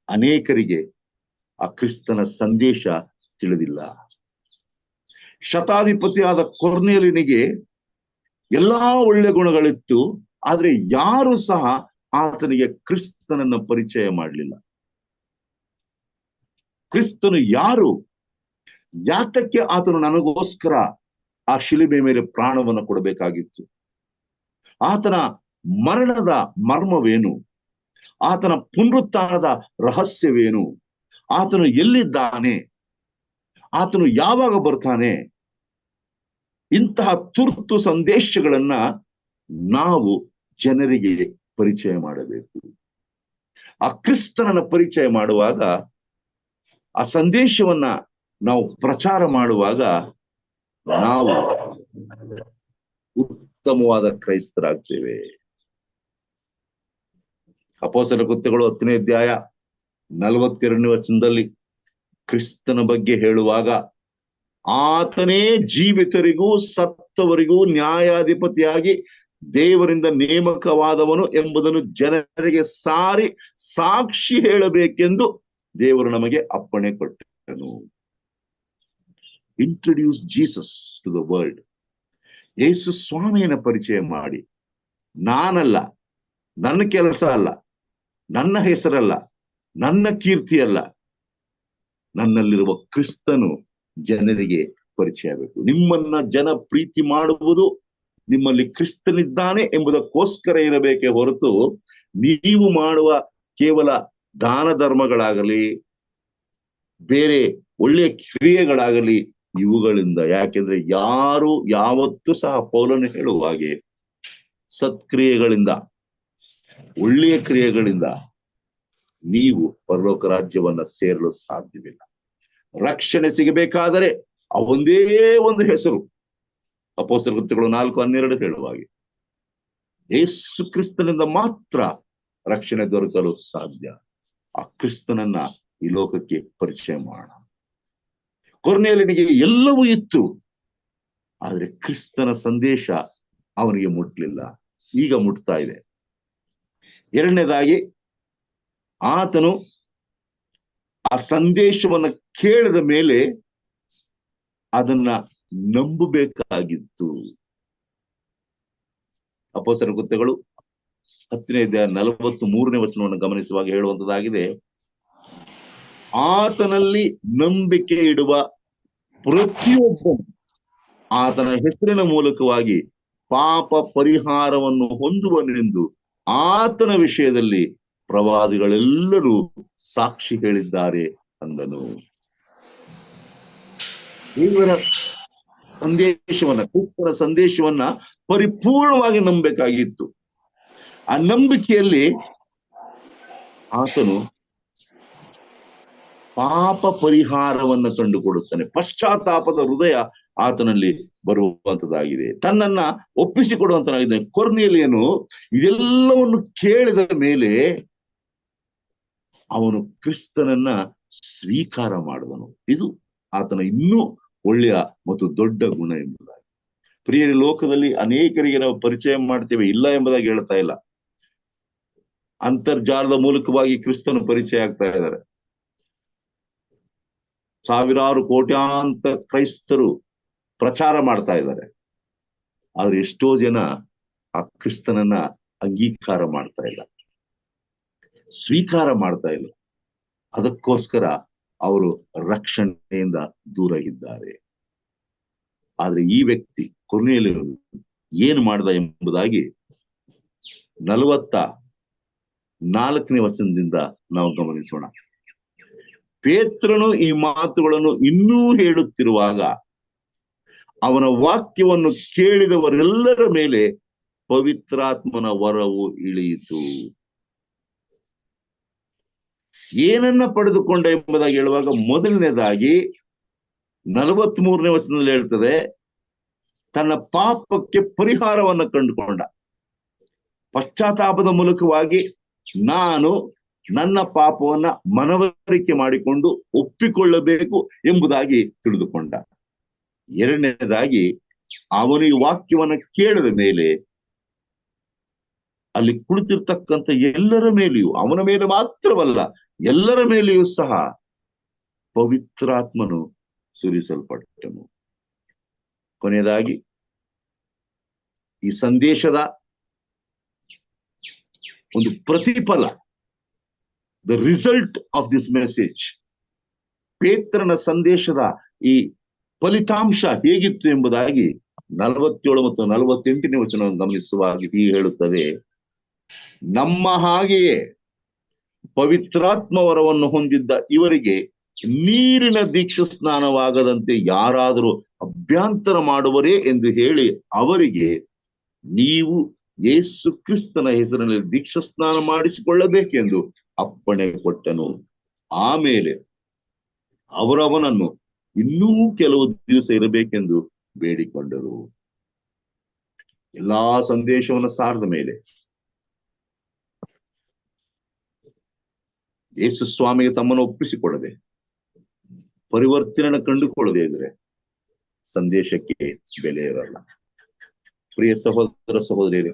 ಅನೇಕರಿಗೆ ಆ ಕ್ರಿಸ್ತನ ಸಂದೇಶ ತಿಳಿದಿಲ್ಲ. ಶತಾಧಿಪತಿಯಾದ ಕೊರ್ನೇಲಿಯನಿಗೆ ಎಲ್ಲಾ ಒಳ್ಳೆ ಗುಣಗಳಿತ್ತು, ಆದ್ರೆ ಯಾರು ಸಹ ಆತನಿಗೆ ಕ್ರಿಸ್ತನನ್ನ ಪರಿಚಯ ಮಾಡಲಿಲ್ಲ. ಕ್ರಿಸ್ತನು ಯಾರು, ಯಾತಕ್ಕೆ ಆತನು ನನಗೋಸ್ಕರ ಆ ಶಿಲುಬೆ ಮೇಲೆ ಪ್ರಾಣವನ್ನು ಕೊಡಬೇಕಾಗಿತ್ತು, ಆತನ ಮರಣದ ಮರ್ಮವೇನು, ಆತನ ಪುನರುತ್ಥಾನದ ರಹಸ್ಯವೇನು, ಆತನು ಎಲ್ಲಿದ್ದಾನೆ, ಆತನು ಯಾವಾಗ ಬರ್ತಾನೆ, ಇಂತಹ ತುರ್ತು ಸಂದೇಶಗಳನ್ನ ನಾವು ಜನರಿಗೆ ಪರಿಚಯ ಮಾಡಬೇಕು. ಆ ಕ್ರಿಸ್ತನನ್ನ ಪರಿಚಯ ಮಾಡುವಾಗ, ಆ ಸಂದೇಶವನ್ನ ನಾವು ಪ್ರಚಾರ ಮಾಡುವಾಗ ನಾವು ಉತ್ತಮವಾದ ಕ್ರೈಸ್ತರಾಗ್ತೇವೆ. ಅಪೊಸ್ತಲರ ಕೃತ್ಯಗಳು 10ನೇ ಅಧ್ಯಾಯ 42ನೇ ವಚನದಲ್ಲಿ ಕ್ರಿಸ್ತನ ಬಗ್ಗೆ ಹೇಳುವಾಗ ಆತನೇ ಜೀವಿತರಿಗೂ ಸತ್ತವರಿಗೂ ನ್ಯಾಯಾಧಿಪತಿಯಾಗಿ ದೇವರಿಂದ ನೇಮಕವಾದವನು ಎಂಬುದನ್ನು ಜನರಿಗೆ ಸಾಕ್ಷಿ ಹೇಳಬೇಕೆಂದು ದೇವರು ನಮಗೆ ಅಪ್ಪಣೆ ಕೊಟ್ಟನು. Introduce Jesus to the world. Yesu ಸ್ವಾಮಿಯನ್ನ ಪರಿಚಯ ಮಾಡಿ, ನಾನಲ್ಲ, ನನ್ನ ಕೆಲಸ ಅಲ್ಲ, ನನ್ನ ಹೆಸರಲ್ಲ, ನನ್ನ ಕೀರ್ತಿ ಅಲ್ಲ, ನನ್ನಲ್ಲಿರುವ ಕ್ರಿಸ್ತನು ಜನರಿಗೆ ಪರಿಚಯ ಆಗಬೇಕು. ನಿಮ್ಮನ್ನ ಜನ ಪ್ರೀತಿ ಮಾಡುವುದು ನಿಮ್ಮಲ್ಲಿ ಕ್ರಿಸ್ತನಿದ್ದಾನೆ ಎಂಬುದಕ್ಕೋಸ್ಕರ ಇರಬೇಕೇ ಹೊರತು ನೀವು ಮಾಡುವ ಕೇವಲ ದಾನ ಧರ್ಮಗಳಾಗಲಿ ಬೇರೆ ಒಳ್ಳೆಯ ಕ್ರಿಯೆಗಳಾಗಲಿ ಇವುಗಳಿಂದ. ಯಾಕೆಂದ್ರೆ ಯಾರು ಯಾವತ್ತೂ ಸಹ ಪೌಲನು ಹೇಳುವ ಹಾಗೆ ಸತ್ಕ್ರಿಯೆಗಳಿಂದ, ಒಳ್ಳೆಯ ಕ್ರಿಯೆಗಳಿಂದ ನೀವು ಪರಲೋಕ ರಾಜ್ಯವನ್ನ ಸೇರಲು ಸಾಧ್ಯವಿಲ್ಲ. ರಕ್ಷಣೆ ಸಿಗಬೇಕಾದರೆ ಆ ಒಂದೇ ಒಂದು ಹೆಸರು, ಅಪೊಸ್ತಲರ ಕೃತ್ಯಗಳು 4:12 ಹೇಳುವ ಹಾಗೆ ಯೇಸು ಕ್ರಿಸ್ತನಿಂದ ಮಾತ್ರ ರಕ್ಷಣೆ ದೊರಕಲು ಸಾಧ್ಯ. ಆ ಕ್ರಿಸ್ತನನ್ನ ಈ ಲೋಕಕ್ಕೆ ಪರಿಚಯ ಮಾಡೋಣ. ಕೊರ್ನೇಲಿಯನಿಗೆ ಎಲ್ಲವೂ ಇತ್ತು, ಆದ್ರೆ ಕ್ರಿಸ್ತನ ಸಂದೇಶ ಅವನಿಗೆ ಮುಟ್ಲಿಲ್ಲ. ಈಗ ಮುಟ್ತಾ ಇದೆ. ಎರಡನೇದಾಗಿ, ಆತನು ಆ ಸಂದೇಶವನ್ನ ಕೇಳಿದ ಮೇಲೆ ಅದನ್ನ ನಂಬಬೇಕಾಗಿತ್ತು. ಅಪೊಸ್ತಲರ ಕೃತ್ಯಗಳು 10ನೇ ಅಧ್ಯಾಯ 43ನೇ ವಚನವನ್ನು ಗಮನಿಸುವಾಗ ಹೇಳುವಂತದ್ದಾಗಿದೆ, ಆತನಲ್ಲಿ ನಂಬಿಕೆ ಇಡುವ ಪ್ರತಿಯೊಬ್ಬನು ಆತನ ಹೆಸರಿನ ಮೂಲಕವಾಗಿ ಪಾಪ ಪರಿಹಾರವನ್ನು ಹೊಂದುವನೆಂದು ಆತನ ವಿಷಯದಲ್ಲಿ ಪ್ರವಾದಿಗಳೆಲ್ಲರೂ ಸಾಕ್ಷಿ ಹೇಳಿದ್ದಾರೆ ಅಂದನು. ದೇವರ ಸಂದೇಶವನ್ನ, ಕ್ರಿಸ್ತನ ಸಂದೇಶವನ್ನ ಪರಿಪೂರ್ಣವಾಗಿ ನಂಬಬೇಕಾಗಿತ್ತು. ಆ ನಂಬಿಕೆಯಲ್ಲಿ ಆತನು ಪಾಪ ಪರಿಹಾರವನ್ನ ಕಂಡುಕೊಡುತ್ತಾನೆ. ಪಶ್ಚಾತ್ತಾಪದ ಹೃದಯ ಆತನಲ್ಲಿ ಬರುವಂತದ್ದಾಗಿದೆ. ತನ್ನನ್ನ ಒಪ್ಪಿಸಿಕೊಡುವಂತನಾಗಿದೆ. ಕೊರ್ನೇಲಿಯನು ಇದೆಲ್ಲವನ್ನು ಕೇಳಿದ ಮೇಲೆ ಅವನು ಕ್ರಿಸ್ತನನ್ನ ಸ್ವೀಕಾರ ಮಾಡುವನು. ಇದು ಆತನ ಇನ್ನೂ ಒಳ್ಳೆಯ ಮತ್ತು ದೊಡ್ಡ ಗುಣ ಎಂಬುದಾಗಿ. ಪ್ರಿಯರ, ಲೋಕದಲ್ಲಿ ಅನೇಕರಿಗೆ ನಾವು ಪರಿಚಯ ಮಾಡ್ತೇವೆ, ಇಲ್ಲ ಎಂಬುದಾಗಿ ಹೇಳ್ತಾ ಇಲ್ಲ. ಅಂತರ್ಜಾಲದ ಮೂಲಕವಾಗಿ ಕ್ರಿಸ್ತನ ಪರಿಚಯ ಆಗ್ತಾ ಇದ್ದಾರೆ. ಸಾವಿರಾರು ಕೋಟ್ಯಾಂತ ಕ್ರೈಸ್ತರು ಪ್ರಚಾರ ಮಾಡ್ತಾ ಇದ್ದಾರೆ. ಆದ್ರೆ ಎಷ್ಟೋ ಜನ ಆ ಕ್ರಿಸ್ತನನ್ನ ಅಂಗೀಕಾರ ಮಾಡ್ತಾ ಇಲ್ಲ, ಸ್ವೀಕಾರ ಮಾಡ್ತಾ ಇಲ್ಲ. ಅದಕ್ಕೋಸ್ಕರ ಅವರು ರಕ್ಷಣೆಯಿಂದ ದೂರ ಇದ್ದಾರೆ. ಆದ್ರೆ ಈ ವ್ಯಕ್ತಿ ಕೊರ್ನೇಲಿಯನು ಏನು ಮಾಡ್ದ ಎಂಬುದಾಗಿ 44ನೇ ವಚನದಿಂದ ನಾವು ಗಮನಿಸೋಣ. ಪೇತ್ರನು ಈ ಮಾತುಗಳನ್ನು ಇನ್ನೂ ಹೇಳುತ್ತಿರುವಾಗ ಅವನ ವಾಕ್ಯವನ್ನು ಕೇಳಿದವರೆಲ್ಲರ ಮೇಲೆ ಪವಿತ್ರಾತ್ಮನ ವರವು ಇಳಿಯಿತು. ಏನನ್ನ ಪಡೆದುಕೊಂಡ ಎಂಬುದಾಗಿ ಹೇಳುವಾಗ ಮೊದಲನೇದಾಗಿ 43ನೇ ವಚನದಲ್ಲಿ ಹೇಳ್ತದೆ, ತನ್ನ ಪಾಪಕ್ಕೆ ಪರಿಹಾರವನ್ನ ಕಂಡುಕೊಂಡ. ಪಶ್ಚಾತ್ತಾಪದ ಮೂಲಕವಾಗಿ ನಾನು ನನ್ನ ಪಾಪವನ್ನ ಮನವರಿಕೆ ಮಾಡಿಕೊಂಡು ಒಪ್ಪಿಕೊಳ್ಳಬೇಕು ಎಂಬುದಾಗಿ ತಿಳಿದುಕೊಂಡ. ಎರಡನೇದಾಗಿ, ಅವನು ಈ ವಾಕ್ಯವನ್ನ ಕೇಳಿದ ಮೇಲೆ ಅಲ್ಲಿ ಕುಳಿತಿರ್ತಕ್ಕಂಥ ಎಲ್ಲರ ಮೇಲೆಯೂ, ಅವನ ಮೇಲೆ ಮಾತ್ರವಲ್ಲ ಎಲ್ಲರ ಮೇಲೆಯೂ ಸಹ ಪವಿತ್ರಾತ್ಮನು ಸುರಿಸಲ್ಪಟ್ಟನು. ಕೊನೆಯದಾಗಿ, ಈ ಸಂದೇಶದ ಒಂದು ಪ್ರತಿಫಲ, the result of this message, ಪೇತ್ರನ ಸಂದೇಶದ ಈ ಫಲಿತಾಂಶ ಹೇಗಿತ್ತು ಎಂಬುದಾಗಿ 47 ಮತ್ತು 48ನೇ ವಚನವನ್ನು ಗಮನಿಸುವಾಗ ಹೀಗೆ ಹೇಳುತ್ತದೆ, ನಮ್ಮ ಹಾಗೆಯೇ ಪವಿತ್ರಾತ್ಮ ವರವನ್ನು ಹೊಂದಿದ್ದ ಇವರಿಗೆ ನೀರಿನ ದೀಕ್ಷಾ ಸ್ನಾನವಾಗದಂತೆ ಯಾರಾದರೂ ಅಭ್ಯಂತರ ಮಾಡುವರೇ ಎಂದು ಹೇಳಿ ಅವರಿಗೆ ನೀವು ಯೇಸು ಕ್ರಿಸ್ತನ ಹೆಸರಿನಲ್ಲಿ ದೀಕ್ಷಾ ಸ್ನಾನ ಮಾಡಿಸಿಕೊಳ್ಳಬೇಕೆಂದು ಅಪ್ಪಣೆ ಕೊಟ್ಟನು. ಆಮೇಲೆ ಅವರವನನ್ನು ಇನ್ನೂ ಕೆಲವು ದಿವಸ ಇರಬೇಕೆಂದು ಬೇಡಿಕೊಂಡರು. ಎಲ್ಲಾ ಸಂದೇಶವನ್ನು ಸಾರದ ಮೇಲೆ ಯೇಸು ಸ್ವಾಮಿಗೆ ತಮ್ಮನ್ನು ಒಪ್ಪಿಸಿಕೊಡದೆ ಪರಿವರ್ತನೆಯನ್ನು ಕಂಡುಕೊಳ್ಳದೆ ಇದ್ರೆ ಸಂದೇಶಕ್ಕೆ ಬೆಲೆ ಇರಲ್ಲ. ಪ್ರಿಯ ಸಹೋದರ ಸಹೋದರಿಯರೇ,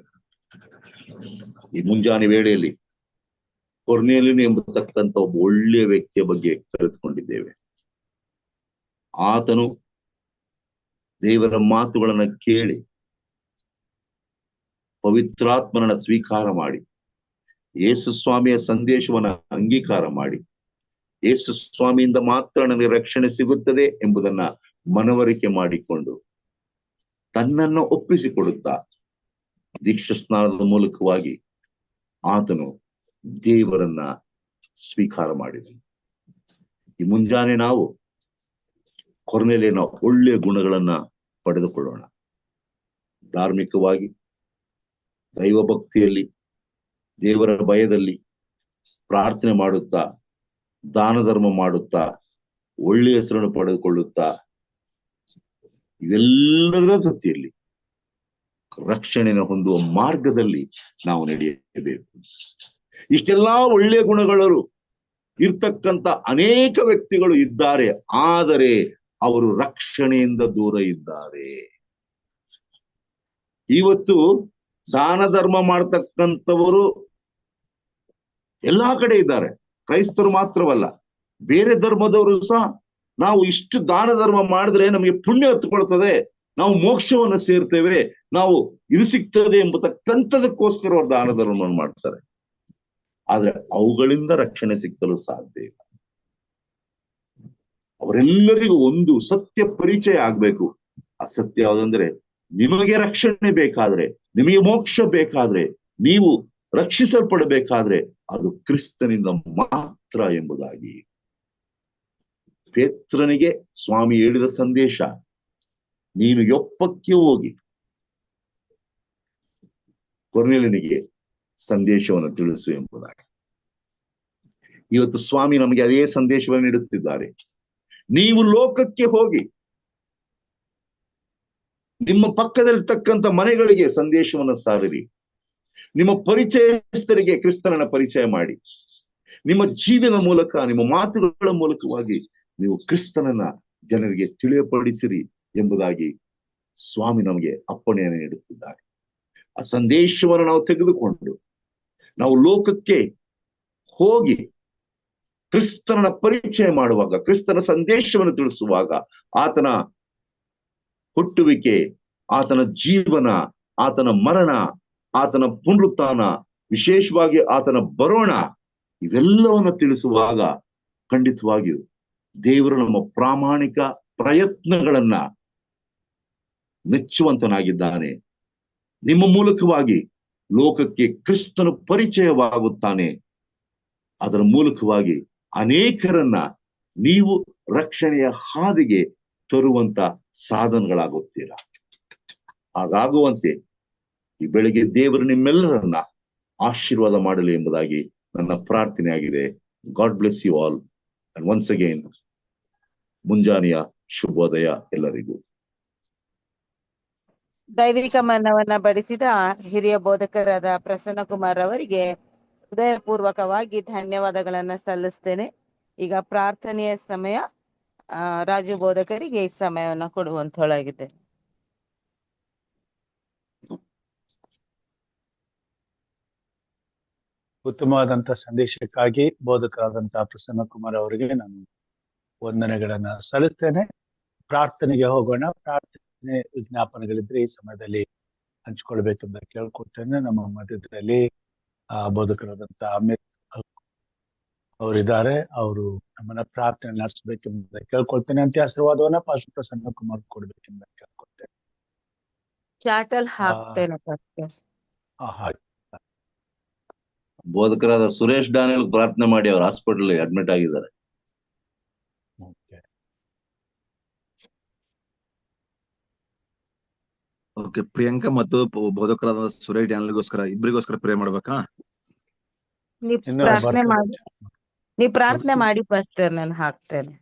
ಈ ಮುಂಜಾನೆ ವೇಳೆಯಲ್ಲಿ ಕೊರ್ನೇಲಿಯನು ಎಂಬತಕ್ಕಂಥ ಒಬ್ಬ ಒಳ್ಳೆಯ ವ್ಯಕ್ತಿಯ ಬಗ್ಗೆ ಕರೆದುಕೊಂಡಿದ್ದೇವೆ. ಆತನು ದೇವರ ಮಾತುಗಳನ್ನ ಕೇಳಿ ಪವಿತ್ರಾತ್ಮನನ್ನ ಸ್ವೀಕಾರ ಮಾಡಿ ಯೇಸು ಸ್ವಾಮಿಯ ಸಂದೇಶವನ್ನ ಅಂಗೀಕಾರ ಮಾಡಿ ಯೇಸು ಸ್ವಾಮಿಯಿಂದ ಮಾತ್ರ ನನಗೆ ರಕ್ಷಣೆ ಸಿಗುತ್ತದೆ ಎಂಬುದನ್ನ ಮನವರಿಕೆ ಮಾಡಿಕೊಂಡು ತನ್ನನ್ನು ಒಪ್ಪಿಸಿಕೊಡುತ್ತಾ ದೀಕ್ಷಾ ಸ್ನಾನದ ಮೂಲಕವಾಗಿ ಆತನು ದೇವರನ್ನ ಸ್ವೀಕಾರ ಮಾಡಿದನು. ಈ ಮುಂಜಾನೆ ನಾವು ಕೊರ್ನೇಲಿಯನ ಒಳ್ಳೆಯ ಗುಣಗಳನ್ನ ಪಡೆದುಕೊಳ್ಳೋಣ. ಧಾರ್ಮಿಕವಾಗಿ, ದೈವ ಭಕ್ತಿಯಲ್ಲಿ, ದೇವರ ಭಯದಲ್ಲಿ ಪ್ರಾರ್ಥನೆ ಮಾಡುತ್ತಾ, ದಾನ ಧರ್ಮ ಮಾಡುತ್ತಾ, ಒಳ್ಳೆಯ ಹೆಸರನ್ನು ಪಡೆದುಕೊಳ್ಳುತ್ತಾ, ಇವೆಲ್ಲದರ ಜೊತೆಯಲ್ಲಿ ರಕ್ಷಣೆಯನ್ನು ಹೊಂದುವ ಮಾರ್ಗದಲ್ಲಿ ನಾವು ನಡೆಯಬೇಕು. ಇಷ್ಟೆಲ್ಲಾ ಒಳ್ಳೆಯ ಗುಣಗಳು ಇರ್ತಕ್ಕಂಥ ಅನೇಕ ವ್ಯಕ್ತಿಗಳು ಇದ್ದಾರೆ, ಆದರೆ ಅವರು ರಕ್ಷಣೆಯಿಂದ ದೂರ ಇದ್ದಾರೆ. ಇವತ್ತು ದಾನ ಧರ್ಮ ಮಾಡ್ತಕ್ಕಂಥವರು ಎಲ್ಲಾ ಕಡೆ ಇದ್ದಾರೆ. ಕ್ರೈಸ್ತರು ಮಾತ್ರವಲ್ಲ, ಬೇರೆ ಧರ್ಮದವರು ಸಹ ನಾವು ಇಷ್ಟು ದಾನ ಧರ್ಮ ಮಾಡಿದ್ರೆ ನಮಗೆ ಪುಣ್ಯ ಹತ್ತುಕೊಳ್ತದೆ, ನಾವು ಮೋಕ್ಷವನ್ನು ಸೇರ್ತೇವೆ, ನಾವು ಇದು ಸಿಗ್ತದೆ ಎಂಬತಕ್ಕಂಥದಕ್ಕೋಸ್ಕರ ಅವರು ದಾನ ಧರ್ಮವನ್ನು ಮಾಡ್ತಾರೆ. ಆದ್ರೆ ಅವುಗಳಿಂದ ರಕ್ಷಣೆ ಸಿಕ್ಕಲು ಸಾಧ್ಯ ಇಲ್ಲ. ಅವರೆಲ್ಲರಿಗೂ ಒಂದು ಸತ್ಯ ಪರಿಚಯ ಆಗ್ಬೇಕು. ಆ ಸತ್ಯ ಯಾವುದಂದ್ರೆ, ನಿಮಗೆ ರಕ್ಷಣೆ ಬೇಕಾದ್ರೆ, ನಿಮಗೆ ಮೋಕ್ಷ ಬೇಕಾದ್ರೆ, ನೀವು ರಕ್ಷಿಸಲ್ಪಡಬೇಕಾದ್ರೆ ಅದು ಕ್ರಿಸ್ತನಿಂದ ಮಾತ್ರ ಎಂಬುದಾಗಿ ಪೇತ್ರನಿಗೆ ಸ್ವಾಮಿ ಹೇಳಿದ ಸಂದೇಶ, ನೀನು ಯೊಪ್ಪಕ್ಕೆ ಹೋಗಿ ಕೊರ್ನೇಲಿಯನಿಗೆ ಸಂದೇಶವನ್ನು ತಿಳಿಸು ಎಂಬುದಾಗಿ. ಇವತ್ತು ಸ್ವಾಮಿ ನಮಗೆ ಅದೇ ಸಂದೇಶವನ್ನು ನೀಡುತ್ತಿದ್ದಾರೆ. ನೀವು ಲೋಕಕ್ಕೆ ಹೋಗಿ ನಿಮ್ಮ ಪಕ್ಕದಲ್ಲಿರ್ತಕ್ಕಂಥ ಮನೆಗಳಿಗೆ ಸಂದೇಶವನ್ನು ಸಾರಿರಿ. ನಿಮ್ಮ ಪರಿಚಯಸ್ಥರಿಗೆ ಕ್ರಿಸ್ತನನ್ನ ಪರಿಚಯ ಮಾಡಿ. ನಿಮ್ಮ ಜೀವನ ಮೂಲಕ, ನಿಮ್ಮ ಮಾತುಗಳ ಮೂಲಕವಾಗಿ ನೀವು ಕ್ರಿಸ್ತನನ್ನ ಜನರಿಗೆ ತಿಳಿಯಪಡಿಸಿರಿ ಎಂಬುದಾಗಿ ಸ್ವಾಮಿ ನಮಗೆ ಅಪ್ಪಣೆಯನ್ನು ನೀಡುತ್ತಿದ್ದಾರೆ. ಆ ಸಂದೇಶವನ್ನು ನಾವು ತೆಗೆದುಕೊಂಡು ನಾವು ಲೋಕಕ್ಕೆ ಹೋಗಿ ಕ್ರಿಸ್ತನ ಪರಿಚಯ ಮಾಡುವಾಗ, ಕ್ರಿಸ್ತನ ಸಂದೇಶವನ್ನು ತಿಳಿಸುವಾಗ, ಆತನ ಹುಟ್ಟುವಿಕೆ, ಆತನ ಜೀವನ, ಆತನ ಮರಣ, ಆತನ ಪುನರುತ್ಥಾನ, ವಿಶೇಷವಾಗಿ ಆತನ ಬರೋಣ, ಇವೆಲ್ಲವನ್ನು ತಿಳಿಸುವಾಗ ಖಂಡಿತವಾಗಿಯೂ ದೇವರು ನಮ್ಮ ಪ್ರಾಮಾಣಿಕ ಪ್ರಯತ್ನಗಳನ್ನ ಮೆಚ್ಚುವಂತನಾಗಿದ್ದಾನೆ. ನಿಮ್ಮ ಮೂಲಕವಾಗಿ ಲೋಕಕ್ಕೆ ಕ್ರಿಸ್ತನು ಪರಿಚಯವಾಗುತ್ತಾನೆ. ಅದರ ಮೂಲಕವಾಗಿ ಅನೇಕರನ್ನ ನೀವು ರಕ್ಷಣೆಯ ಹಾದಿಗೆ ತರುವಂತ ಸಾಧನಗಳಾಗುತ್ತೀರಾ. ಹಾಗಾಗುವಂತೆ ಈ ಬೆಳಿಗ್ಗೆ ದೇವರು ನಿಮ್ಮೆಲ್ಲರನ್ನ ಆಶೀರ್ವಾದ ಮಾಡಲಿ ಎಂಬುದಾಗಿ ನನ್ನ ಪ್ರಾರ್ಥನೆ ಆಗಿದೆ. God bless you all and once again ಮುಂಜಾನೆಯ ಶುಭೋದಯ ಎಲ್ಲರಿಗೂ.
ದೈವಿಕ ಮನ್ನವನ್ನ ಬಡಿಸಿದ ಹಿರಿಯ ಬೋಧಕರಾದ ಪ್ರಸನ್ನ ಕುಮಾರ್ ಅವರಿಗೆ ಹೃದಯಪೂರ್ವಕವಾಗಿ ಧನ್ಯವಾದಗಳನ್ನ ಸಲ್ಲಿಸ್ತೇನೆ. ಈಗ ಪ್ರಾರ್ಥನೆಯ ಸಮಯ. ರಾಜು ಬೋಧಕರಿಗೆ ಈ ಸಮಯವನ್ನ ಕೊಡುವಂತೊಳಗಿದೆ.
ಉತ್ತಮವಾದಂತ ಸಂದೇಶಕ್ಕಾಗಿ ಬೋಧಕರಾದಂತಹ ಪ್ರಸನ್ನ ಕುಮಾರ್ ಅವರಿಗೆ ನಾನು ವಂದನೆಗಳನ್ನ ಸಲ್ಲಿಸ್ತೇನೆ. ಪ್ರಾರ್ಥನೆಗೆ ಹೋಗೋಣ. ಪ್ರಾರ್ಥನೆ ವಿಜ್ಞಾಪನೆಗಳಿದ್ರೆ ಈ ಸಮಯದಲ್ಲಿ ಹಂಚಿಕೊಳ್ಬೇಕೆಂದು ಕೇಳ್ಕೊಳ್ತೇನೆ. ನಮ್ಮ ಮಧ್ಯದಲ್ಲಿ ಬೋಧಕರಾದಂತ ಅಮಿತ್ ಅವರಿದ್ದಾರೆ. ಅವರು ನಮ್ಮನ್ನ ಪ್ರಾರ್ಥನೆ ನಡೆಸಬೇಕೆಂಬ ಕೇಳ್ಕೊಳ್ತೇನೆ. ಅಂತ್ಯ ಆಶೀರ್ವಾದವನ್ನ ಪಾಸ್ಟರ್ ಪ್ರಸನ್ನ ಕುಮಾರ್ ಕೊಡ್ಬೇಕೆಂಬ ಕೇಳ್ಕೊಳ್ತೇನೆ.
ಚಾಟಲ್ ಹಾಕ್ತೇನೆ.
ಹಾಗೆ
ಬೋಧಕರಾದ ಸುರೇಶ್ ಡಾನಿಯಲ್ ಪ್ರಾರ್ಥನೆ ಮಾಡಿ, ಅವರು ಹಾಸ್ಪಿಟಲ್ ಅಡ್ಮಿಟ್ ಆಗಿದ್ದಾರೆ.
ಓಕೆ, ಪ್ರಿಯಾಂಕಾ ಮತ್ತು ಬೋಧಕರಾದ ಸುರೇಶ್ ಡ್ಯಾನಿಯಲ್ಗೋಸ್ಕರ ಇಬ್ಬರಿಗೋಸ್ಕರ ಪ್ರೇ ಮಾಡ್ಬೇಕಾ?
ನೀವ್ ಪ್ರಾರ್ಥನೆ ಮಾಡಿ ಫಸ್ಟ್, ನಾನು ಹಾಕ್ತೇನೆ.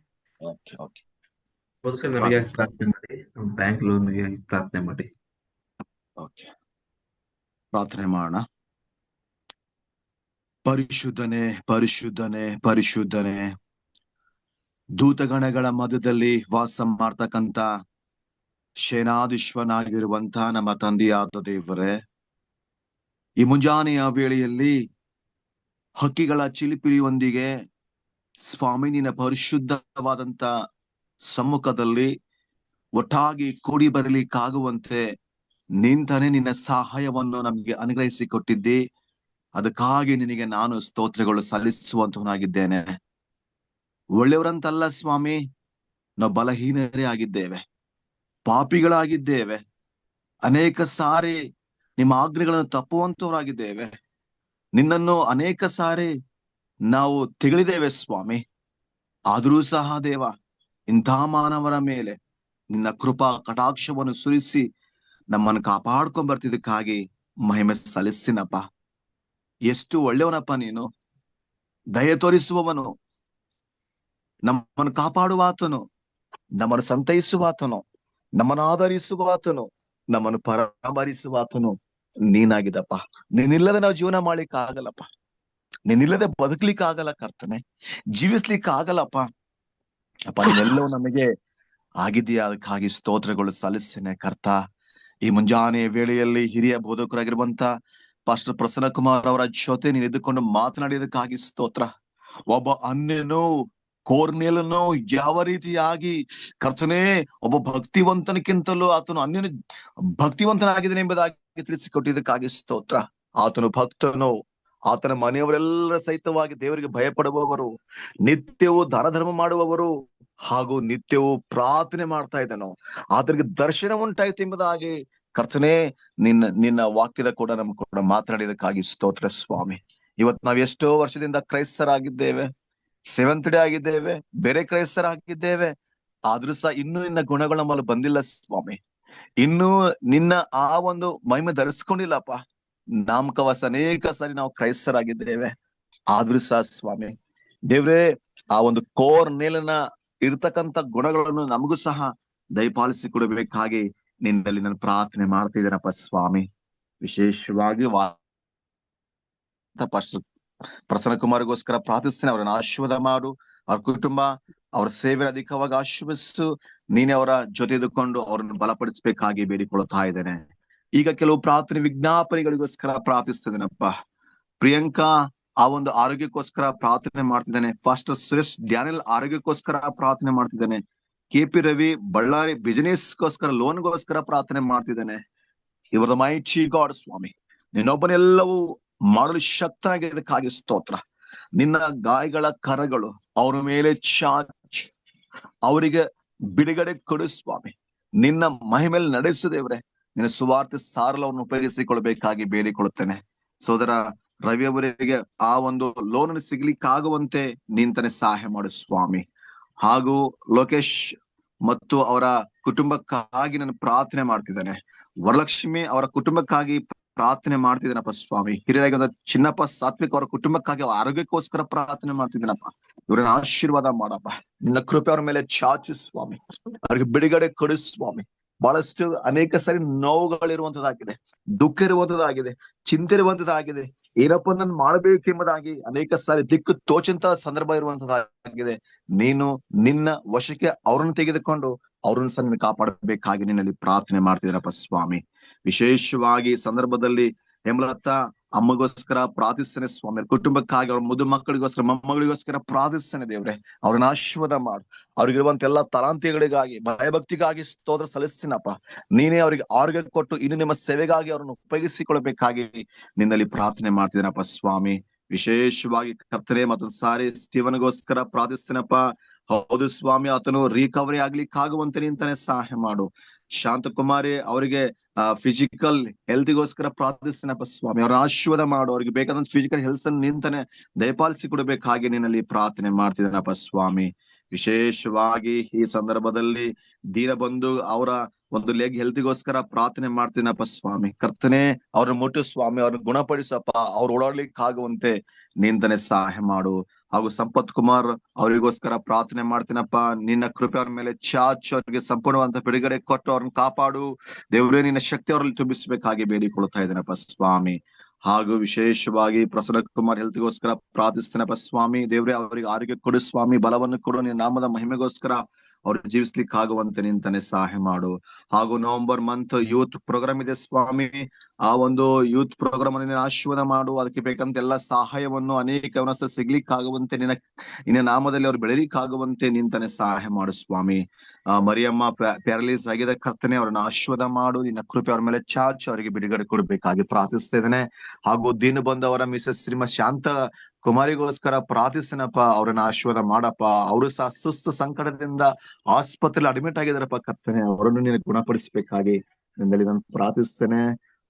ನಮಗೆ ಪ್ರಾರ್ಥನೆ ಮಾಡಿ, ಬ್ಯಾಂಕ್ ಲೋನ್ಗೆ ಪ್ರಾರ್ಥನೆ ಮಾಡಿ.
ಓಕೆ, ಪ್ರಾರ್ಥನೆ ಮಾಡೋಣ. ಪರಿಶುದ್ಧನೆ, ಪರಿಶುದ್ಧನೆ, ಪರಿಶುದ್ಧನೆ, ದೂತಗಣಗಳ ಮಧ್ಯದಲ್ಲಿ ವಾಸ ಮಾಡ್ತಕ್ಕಂತ ಸೇನಾಧೀಶ್ವನಾಗಿರುವಂತ ನಮ್ಮ ತಂದೆಯಾದ ದೇವರೇ, ಈ ಮುಂಜಾನೆಯ ವೇಳೆಯಲ್ಲಿ ಹಕ್ಕಿಗಳ ಚಿಲಿಪಿಲಿಯೊಂದಿಗೆ ಸ್ವಾಮಿ ನಿನ್ನ ಪರಿಶುದ್ಧವಾದಂತ ಸಮ್ಮುಖದಲ್ಲಿ ಒಟ್ಟಾಗಿ ಕೂಡಿ ಬರಲಿಕ್ಕಾಗುವಂತೆ ನಿಂತನೆ ನಿನ್ನ ಸಹಾಯವನ್ನು ನಮಗೆ ಅನುಗ್ರಹಿಸಿ ಕೊಟ್ಟಿದ್ದಿ. ಅದಕ್ಕಾಗಿ ನಿನಗೆ ನಾನು ಸ್ತೋತ್ರಗಳು ಸಲ್ಲಿಸುವಂತವನಾಗಿದ್ದೇನೆ. ಒಳ್ಳೆಯವರಂತಲ್ಲ ಸ್ವಾಮಿ, ನಾವು ಬಲಹೀನರೇ ಆಗಿದ್ದೇವೆ, ಪಾಪಿಗಳಾಗಿದ್ದೇವೆ, ಅನೇಕ ಸಾರಿ ನಿಮ್ಮ ಆಜ್ಞೆಗಳನ್ನು ತಪ್ಪುವಂತವರಾಗಿದ್ದೇವೆ, ನಿನ್ನನ್ನು ಅನೇಕ ಸಾರಿ ನಾವು ತೆಗಳಿದ್ದೇವೆ ಸ್ವಾಮಿ. ಆದರೂ ಸಹ ದೇವ, ಇಂಥ ಮಾನವರ ಮೇಲೆ ನಿನ್ನ ಕೃಪಾ ಕಟಾಕ್ಷವನ್ನು ಸುರಿಸಿ ನಮ್ಮನ್ನು ಕಾಪಾಡ್ಕೊಂಡ್ ಬರ್ತಿದ್ದಕ್ಕಾಗಿ ಮಹಿಮೆ ಸಲ್ಲಿಸಿನಪ್ಪ. ಎಷ್ಟು ಒಳ್ಳೆಯವನಪ್ಪ ನೀನು, ದಯೆ ತೋರಿಸುವವನು, ನಮ್ಮನ್ನು ಕಾಪಾಡುವಾತನು, ನಮ್ಮನ್ನು ಸಂತೈಸುವಾತನು, ನಮ್ಮನ್ನು ಆಧರಿಸುವಾತನು, ನಮ್ಮನ್ನು ಪರಾಮರಿಸುವಾತನು ನೀನಾಗಿದಪ್ಪ. ನೀನಿಲ್ಲದೆ ನಾವು ಜೀವನ ಮಾಡ್ಲಿಕ್ಕೆ ಆಗಲ್ಲಪ್ಪ, ನೀನಿಲ್ಲದೆ ಬದುಕ್ಲಿಕ್ಕೆ ಆಗಲ್ಲ ಕರ್ತನೆ, ಜೀವಿಸ್ಲಿಕ್ಕೆ ಆಗಲ್ಲಪ್ಪ. ಅಪ್ಪ ನೀನೆಲ್ಲವೂ ನಮಗೆ ಆಗಿದೆಯಾ, ಅದಕ್ಕಾಗಿ ಸ್ತೋತ್ರಗಳು ಸಲ್ಲಿಸ್ತೇನೆ ಕರ್ತ. ಈ ಮುಂಜಾನೆ ವೇಳೆಯಲ್ಲಿ ಹಿರಿಯ ಬೋಧಕರಾಗಿರುವಂತ ಪಾಸ್ಟರ್ ಪ್ರಸನ್ನ ಕುಮಾರ್ ಅವರ ಜೊತೆ ನೀನು ಎದ್ದುಕೊಂಡು ಮಾತನಾಡಿದಕ್ಕಾಗಿ ಸ್ತೋತ್ರ. ಒಬ್ಬ ಅನ್ಯನು ಕೋರ್ನೇಲನು ಯಾವ ರೀತಿಯಾಗಿ ಕರ್ತನೇ ಒಬ್ಬ ಭಕ್ತಿವಂತನಕ್ಕಿಂತಲೂ ಆತನು ಅನ್ಯನು ಭಕ್ತಿವಂತನಾಗಿದ್ದಾನೆ ಎಂಬುದಾಗಿ ತಿಳಿಸಿಕೊಟ್ಟಿದ್ದಕ್ಕಾಗಿ ಸ್ತೋತ್ರ. ಆತನು ಭಕ್ತನು, ಆತನ ಮನೆಯವರೆಲ್ಲರ ಸಹಿತವಾಗಿ ದೇವರಿಗೆ ಭಯಪಡುವವರು, ನಿತ್ಯವೂ ದಾನ ಧರ್ಮ ಮಾಡುವವರು, ಹಾಗೂ ನಿತ್ಯವೂ ಪ್ರಾರ್ಥನೆ ಮಾಡ್ತಾ ಇದ್ದನು. ಆತನಿಗೆ ದರ್ಶನ ಉಂಟಾಯ್ತು ಎಂಬುದಾಗಿ ಕರ್ತನೇ ನಿನ್ನ ವಾಕ್ಯದ ಕೂಡ ನಮ್ಗೆ ಕೂಡ ಮಾತನಾಡಿದಕ್ಕಾಗಿ ಸ್ತೋತ್ರ ಸ್ವಾಮಿ. ಇವತ್ತು ನಾವು ಎಷ್ಟೋ ವರ್ಷದಿಂದ ಕ್ರೈಸ್ತರಾಗಿದ್ದೇವೆ, ಸೆವೆಂತ್ ಡೇ ಆಗಿದ್ದೇವೆ, ಬೇರೆ ಕ್ರೈಸ್ತರಾಗಿದ್ದೇವೆ, ಆದ್ರೂ ಸಹ ಇನ್ನೂ ನಿನ್ನ ಗುಣಗಳ ಮೇಲೆ ಬಂದಿಲ್ಲ ಸ್ವಾಮಿ. ಇನ್ನೂ ನಿನ್ನ ಆ ಒಂದು ಮಹಿಮೆ ಧರಿಸ್ಕೊಂಡಿಲ್ಲಪ್ಪ. ನಾಮಕವಾಸ ಅನೇಕ ಸಾರಿ ನಾವು ಕ್ರೈಸ್ತರಾಗಿದ್ದೇವೆ, ಆದ್ರೂ ಸಹ ಸ್ವಾಮಿ ದೇವ್ರೇ, ಆ ಒಂದು ಕೋರ್ ನೇಲನ ಇರ್ತಕ್ಕಂಥ ಗುಣಗಳನ್ನು ನಮಗೂ ಸಹ ದಯಪಾಲಿಸಿ ಕೊಡಬೇಕಾಗಿ ನಿನ್ನಲ್ಲಿ ನಾನು ಪ್ರಾರ್ಥನೆ ಮಾಡ್ತಿದ್ದೇನಪ್ಪ ಸ್ವಾಮಿ. ವಿಶೇಷವಾಗಿ ಪ್ರಸನ್ನ ಕುಮಾರ್ಗೋಸ್ಕರ ಪ್ರಾರ್ಥಿಸ್ತೇನೆ. ಅವರನ್ನು ಆಶೀರ್ವಾದ ಮಾಡು, ಅವ್ರ ಕುಟುಂಬ, ಅವ್ರ ಸೇವೆ ಅಧಿಕವಾಗಿ ಆಶೀರ್ವದಿಸು. ನೀನೇ ಅವರ ಜೊತೆ ಇದ್ದುಕೊಂಡು ಅವರನ್ನು ಬಲಪಡಿಸಬೇಕಾಗಿ ಬೇಡಿಕೊಳ್ತಾ ಇದ್ದೇನೆ. ಈಗ ಕೆಲವು ಪ್ರಾರ್ಥನೆ ವಿಜ್ಞಾಪನೆಗಳಿಗೋಸ್ಕರ ಪ್ರಾರ್ಥಿಸ್ತಿದ್ದೇನಪ್ಪ. ಪ್ರಿಯಾಂಕಾ ಆ ಒಂದು ಆರೋಗ್ಯಕ್ಕೋಸ್ಕರ ಪ್ರಾರ್ಥನೆ ಮಾಡ್ತಿದ್ದೇನೆ. ಫಾಸ್ಟರ್ ಸುರೇಶ್ ಡ್ಯಾನಿಯಲ್ ಆರೋಗ್ಯಕ್ಕೋಸ್ಕರ ಪ್ರಾರ್ಥನೆ ಮಾಡ್ತಿದ್ದೇನೆ. KP ರವಿ ಬಳ್ಳಾರಿ ಬಿಸಿನೆಸ್ಗೋಸ್ಕರ ಲೋನ್ಗೋಸ್ಕರ ಪ್ರಾರ್ಥನೆ ಮಾಡ್ತಿದ್ದೇನೆ. ಇವರ ಮೈಟಿ ಗಾಡ್ ಸ್ವಾಮಿ, ನಿನ್ನೊಬ್ಬನೆಲ್ಲವೂ ಮಾಡಲು ಶಕ್ತನಾಗಿದ್ದಕ್ಕಾಗಿ ಸ್ತೋತ್ರ. ನಿನ್ನ ಗಾಯಗಳ ಕರಗಳು ಅವರ ಮೇಲೆ ಚಾಚ್, ಅವರಿಗೆ ಬಿಡುಗಡೆ ಕೊಡು ಸ್ವಾಮಿ. ನಿನ್ನ ಮಹಿಮೇಲೆ ನಡೆಸುದೇವ್ರೆ, ನಿನ್ನ ಸುವಾರ್ತೆ ಸಾರಲವನ್ನು ಉಪಯೋಗಿಸಿಕೊಳ್ಬೇಕಾಗಿ ಬೇಡಿಕೊಳ್ಳುತ್ತೇನೆ. ಸೋದರ ರವಿ ಅವರಿಗೆ ಆ ಒಂದು ಲೋನ್ ಸಿಗ್ಲಿಕ್ಕಾಗುವಂತೆ ನಿಂತನೆ ಸಹಾಯ ಮಾಡು ಸ್ವಾಮಿ. ಹಾಗೂ ಲೋಕೇಶ್ ಮತ್ತು ಅವರ ಕುಟುಂಬಕ್ಕಾಗಿ ನಾನು ಪ್ರಾರ್ಥನೆ ಮಾಡ್ತಿದ್ದೇನೆ. ವರಲಕ್ಷ್ಮಿ ಅವರ ಕುಟುಂಬಕ್ಕಾಗಿ ಪ್ರಾರ್ಥನೆ ಮಾಡ್ತಿದ್ದೇನಪ್ಪ ಸ್ವಾಮಿ. ಹಿರಿಯರಾಗಿ ಚಿನ್ನಪ್ಪ ಸಾತ್ವಿಕ್ ಅವರ ಕುಟುಂಬಕ್ಕಾಗಿ ಅವರ ಆರೋಗ್ಯಕ್ಕೋಸ್ಕರ ಪ್ರಾರ್ಥನೆ ಮಾಡ್ತಿದ್ದೇನಪ್ಪ. ಇವ್ರನ್ನ ಆಶೀರ್ವಾದ ಮಾಡಪ್ಪ. ನಿನ್ನ ಕೃಪೆ ಅವ್ರ ಮೇಲೆ ಚಾಚು ಸ್ವಾಮಿ. ಅವ್ರಿಗೆ ಬಿಡುಗಡೆ ಕೊಡು ಸ್ವಾಮಿ. ಬಹಳಷ್ಟು ಅನೇಕ ಸಾರಿ ನೋವುಗಳಿರುವಂತದ್ದಾಗಿದೆ, ದುಃಖ ಇರುವಂತದ್ದಾಗಿದೆ, ಚಿಂತೆ ಇರುವಂತದ್ದಾಗಿದೆ. ಏನಪ್ಪ ನಾನು ಮಾಡ್ಬೇಕೆಂಬುದಾಗಿ ಅನೇಕ ಸಾರಿ ದಿಕ್ಕು ತೋಚಂತ ಸಂದರ್ಭ ಇರುವಂತದ್ದಾಗಿದೆ. ನೀನು ನಿನ್ನ ವಶಕ್ಕೆ ಅವರನ್ನು ತೆಗೆದುಕೊಂಡು ಅವ್ರನ್ನ ಸಹ ನೀನು ಕಾಪಾಡಬೇಕಾಗಿ ನಿನ್ನಲ್ಲಿ ಪ್ರಾರ್ಥನೆ ಮಾಡ್ತಿದ್ದೀನಪ್ಪ ಸ್ವಾಮಿ. ವಿಶೇಷವಾಗಿ ಸಂದರ್ಭದಲ್ಲಿ ಹೇಮಲತಾ ಅಮ್ಮಗೋಸ್ಕರ ಪ್ರಾರ್ಥಿಸ್ತೇನೆ ಸ್ವಾಮಿ. ಕುಟುಂಬಕ್ಕಾಗಿ ಅವ್ರ ಮುದ್ದು ಮಕ್ಕಳಿಗೋಸ್ಕರ ಮೊಮ್ಮಗಳಿಗೋಸ್ಕರ ಪ್ರಾರ್ಥಿಸ್ತೇನೆ ದೇವ್ರೆ. ಅವ್ರನ್ನ ಆಶೀರ್ವಾದ ಮಾಡು. ಅವ್ರಿಗಿರುವಂತ ಎಲ್ಲಾ ತಲಾಂತಿಗಳಿಗಾಗಿ ಭಯಭಕ್ತಿಗಾಗಿ ಸ್ತೋತ್ರ ಸಲ್ಲಿಸ್ತೀನಪ್ಪ. ನೀನೇ ಅವ್ರಿಗೆ ಆರೋಗ್ಯ ಕೊಟ್ಟು ಇನ್ನು ನಿಮ್ಮ ಸೇವೆಗಾಗಿ ಅವ್ರನ್ನು ಉಪಯೋಗಿಸಿಕೊಳ್ಬೇಕಾಗಿ ನಿನ್ನಲ್ಲಿ ಪ್ರಾರ್ಥನೆ ಮಾಡ್ತಿದ್ದೇನಪ್ಪ ಸ್ವಾಮಿ. ವಿಶೇಷವಾಗಿ ಕರ್ತನೆ ಮತ್ತೊಂದು ಸಾರಿ ಸ್ಟೀವನ್ಗೋಸ್ಕರ ಪ್ರಾರ್ಥಿಸ್ತೇನಪ್ಪ. ಹೌದು ಸ್ವಾಮಿ, ಆತನು ರಿಕವರಿ ಆಗ್ಲಿಕ್ಕಾಗುವಂತೆ ನಿಂತಾನೆ ಸಹಾಯ ಮಾಡು. ಶಾಂತಕುಮಾರಿ ಅವರಿಗೆ ಫಿಸಿಕಲ್ ಹೆಲ್ತ್ಗೋಸ್ಕರ ಪ್ರಾರ್ಥಿಸ್ತೇನಪ್ಪ ಸ್ವಾಮಿ. ಅವ್ರ ಆಶೀರ್ವಾದ ಮಾಡು. ಅವ್ರಿಗೆ ಬೇಕಾದಂತ ಫಿಸಿಕಲ್ ಹೆಲ್ತ್ ಅನ್ನು ನಿಂತಾನೆ ದಯಪಾಲಿಸಿ ಕೊಡಬೇಕಾಗಿ ನಿನ್ನಲ್ಲಿ ಪ್ರಾರ್ಥನೆ ಮಾಡ್ತಿದ್ದೇನಪ್ಪ ಸ್ವಾಮಿ. ವಿಶೇಷವಾಗಿ ಈ ಸಂದರ್ಭದಲ್ಲಿ ದೀನ ಬಂಧು ಅವರ ಒಂದು ಲೆಗ್ ಹೆಲ್ತ್ಗೋಸ್ಕರ ಪ್ರಾರ್ಥನೆ ಮಾಡ್ತೀನಪ್ಪ ಸ್ವಾಮಿ. ಕರ್ತನೆ ಅವ್ರನ್ನ ಮುಟ್ಟು ಸ್ವಾಮಿ, ಅವ್ರನ್ನ ಗುಣಪಡಿಸಪ್ಪ. ಅವ್ರು ಓಡಾಡ್ಲಿಕ್ಕಾಗುವಂತೆ ನಿಂತಾನೆ ಸಹಾಯ ಮಾಡು. ಹಾಗೂ ಸಂಪತ್ ಕುಮಾರ್ ಅವರಿಗೋಸ್ಕರ ಪ್ರಾರ್ಥನೆ ಮಾಡ್ತೀನಪ್ಪ. ನಿನ್ನ ಕೃಪೆ ಅವ್ರ ಮೇಲೆ ಚಾಚ್, ಅವ್ರಿಗೆ ಸಂಪೂರ್ಣವಂತ ಬಿಡುಗಡೆ ಕೊಟ್ಟು ಅವ್ರನ್ನ ಕಾಪಾಡು ದೇವ್ರೇ. ನಿನ್ನ ಶಕ್ತಿ ಅವರಲ್ಲಿ ತುಂಬಿಸಬೇಕಾಗಿ ಬೇಡಿಕೊಳ್ತಾ ಇದ್ದೇನಪ್ಪ ಸ್ವಾಮಿ. ಹಾಗೂ ವಿಶೇಷವಾಗಿ ಪ್ರಸನ್ನ ಕುಮಾರ್ ಹೆಲ್ತ್ಗೋಸ್ಕರ ಪ್ರಾರ್ಥಿಸ್ತೇನಪ್ಪ ಸ್ವಾಮಿ. ದೇವ್ರೆ ಅವರಿಗೆ ಆರೋಗ್ಯ ಕೊಡು ಸ್ವಾಮಿ, ಬಲವನ್ನು ಕೊಡು, ನಿನ್ನ ನಾಮದ ಮಹಿಮೆಗೋಸ್ಕರ ಅವ್ರು ಜೀವಿಸ್ಲಿಕ್ಕಾಗುವಂತೆ ನಿಂತಾನೆ ಸಹಾಯ ಮಾಡು. ಹಾಗೂ ನವೆಂಬರ್ ಮಂತ್ ಯೂತ್ ಪ್ರೋಗ್ರಾಮ್ ಇದೆ ಸ್ವಾಮಿ, ಆ ಒಂದು ಯೂತ್ ಪ್ರೋಗ್ರಾಮ್ ಅನ್ನು ಆಶೀರ್ವಾದ ಮಾಡು. ಅದಕ್ಕೆ ಬೇಕಂತ ಎಲ್ಲ ಸಹಾಯವನ್ನು ಅನೇಕ ಸಿಗ್ಲಿಕ್ಕಾಗುವಂತೆ ನಿನ್ನ ನಾಮದಲ್ಲಿ ಅವ್ರು ಬೆಳಿಲಿಕ್ಕಾಗುವಂತೆ ನಿಂತಾನೆ ಸಹಾಯ ಮಾಡು ಸ್ವಾಮಿ. ಮರಿಯಮ್ಮ ಪ್ಯಾರಲೈಸ್ ಆಗಿದೆ ಕರ್ತನೆ, ಅವ್ರನ್ನ ಆಶೀರ್ವಾದ ಮಾಡು. ನಿನ್ನ ಕೃಪೆ ಅವ್ರ ಮೇಲೆ ಚಾಚು ಅವರಿಗೆ ಬಿಡುಗಡೆ ಕೊಡ್ಬೇಕಾಗಿ ಪ್ರಾರ್ಥಿಸ್ತಾ ಇದ್ದೇನೆ. ಹಾಗೂ ದೀನ ಬಂದವರ ಮಿಸಸ್ ಶ್ರೀಮತಿ ಶಾಂತ ಕುಮಾರಿಗೋಸ್ಕರ ಪ್ರಾರ್ಥಿಸ್ತೇನಪ್ಪ, ಅವ್ರನ್ನ ಆಶೀರ್ವಾದ ಮಾಡಪ್ಪ. ಅವರು ಸಹ ಸುಸ್ತು ಸಂಕಟದಿಂದ ಆಸ್ಪತ್ರೆಯಲ್ಲಿ ಅಡ್ಮಿಟ್ ಆಗಿದಾರಪ್ಪ ಕರ್ತನೆ, ಅವರನ್ನು ನೀನು ಗುಣಪಡಿಸ್ಬೇಕಾಗಿ ನಿನ್ನಲ್ಲಿ ನಾನು ಪ್ರಾರ್ಥಿಸ್ತೇನೆ.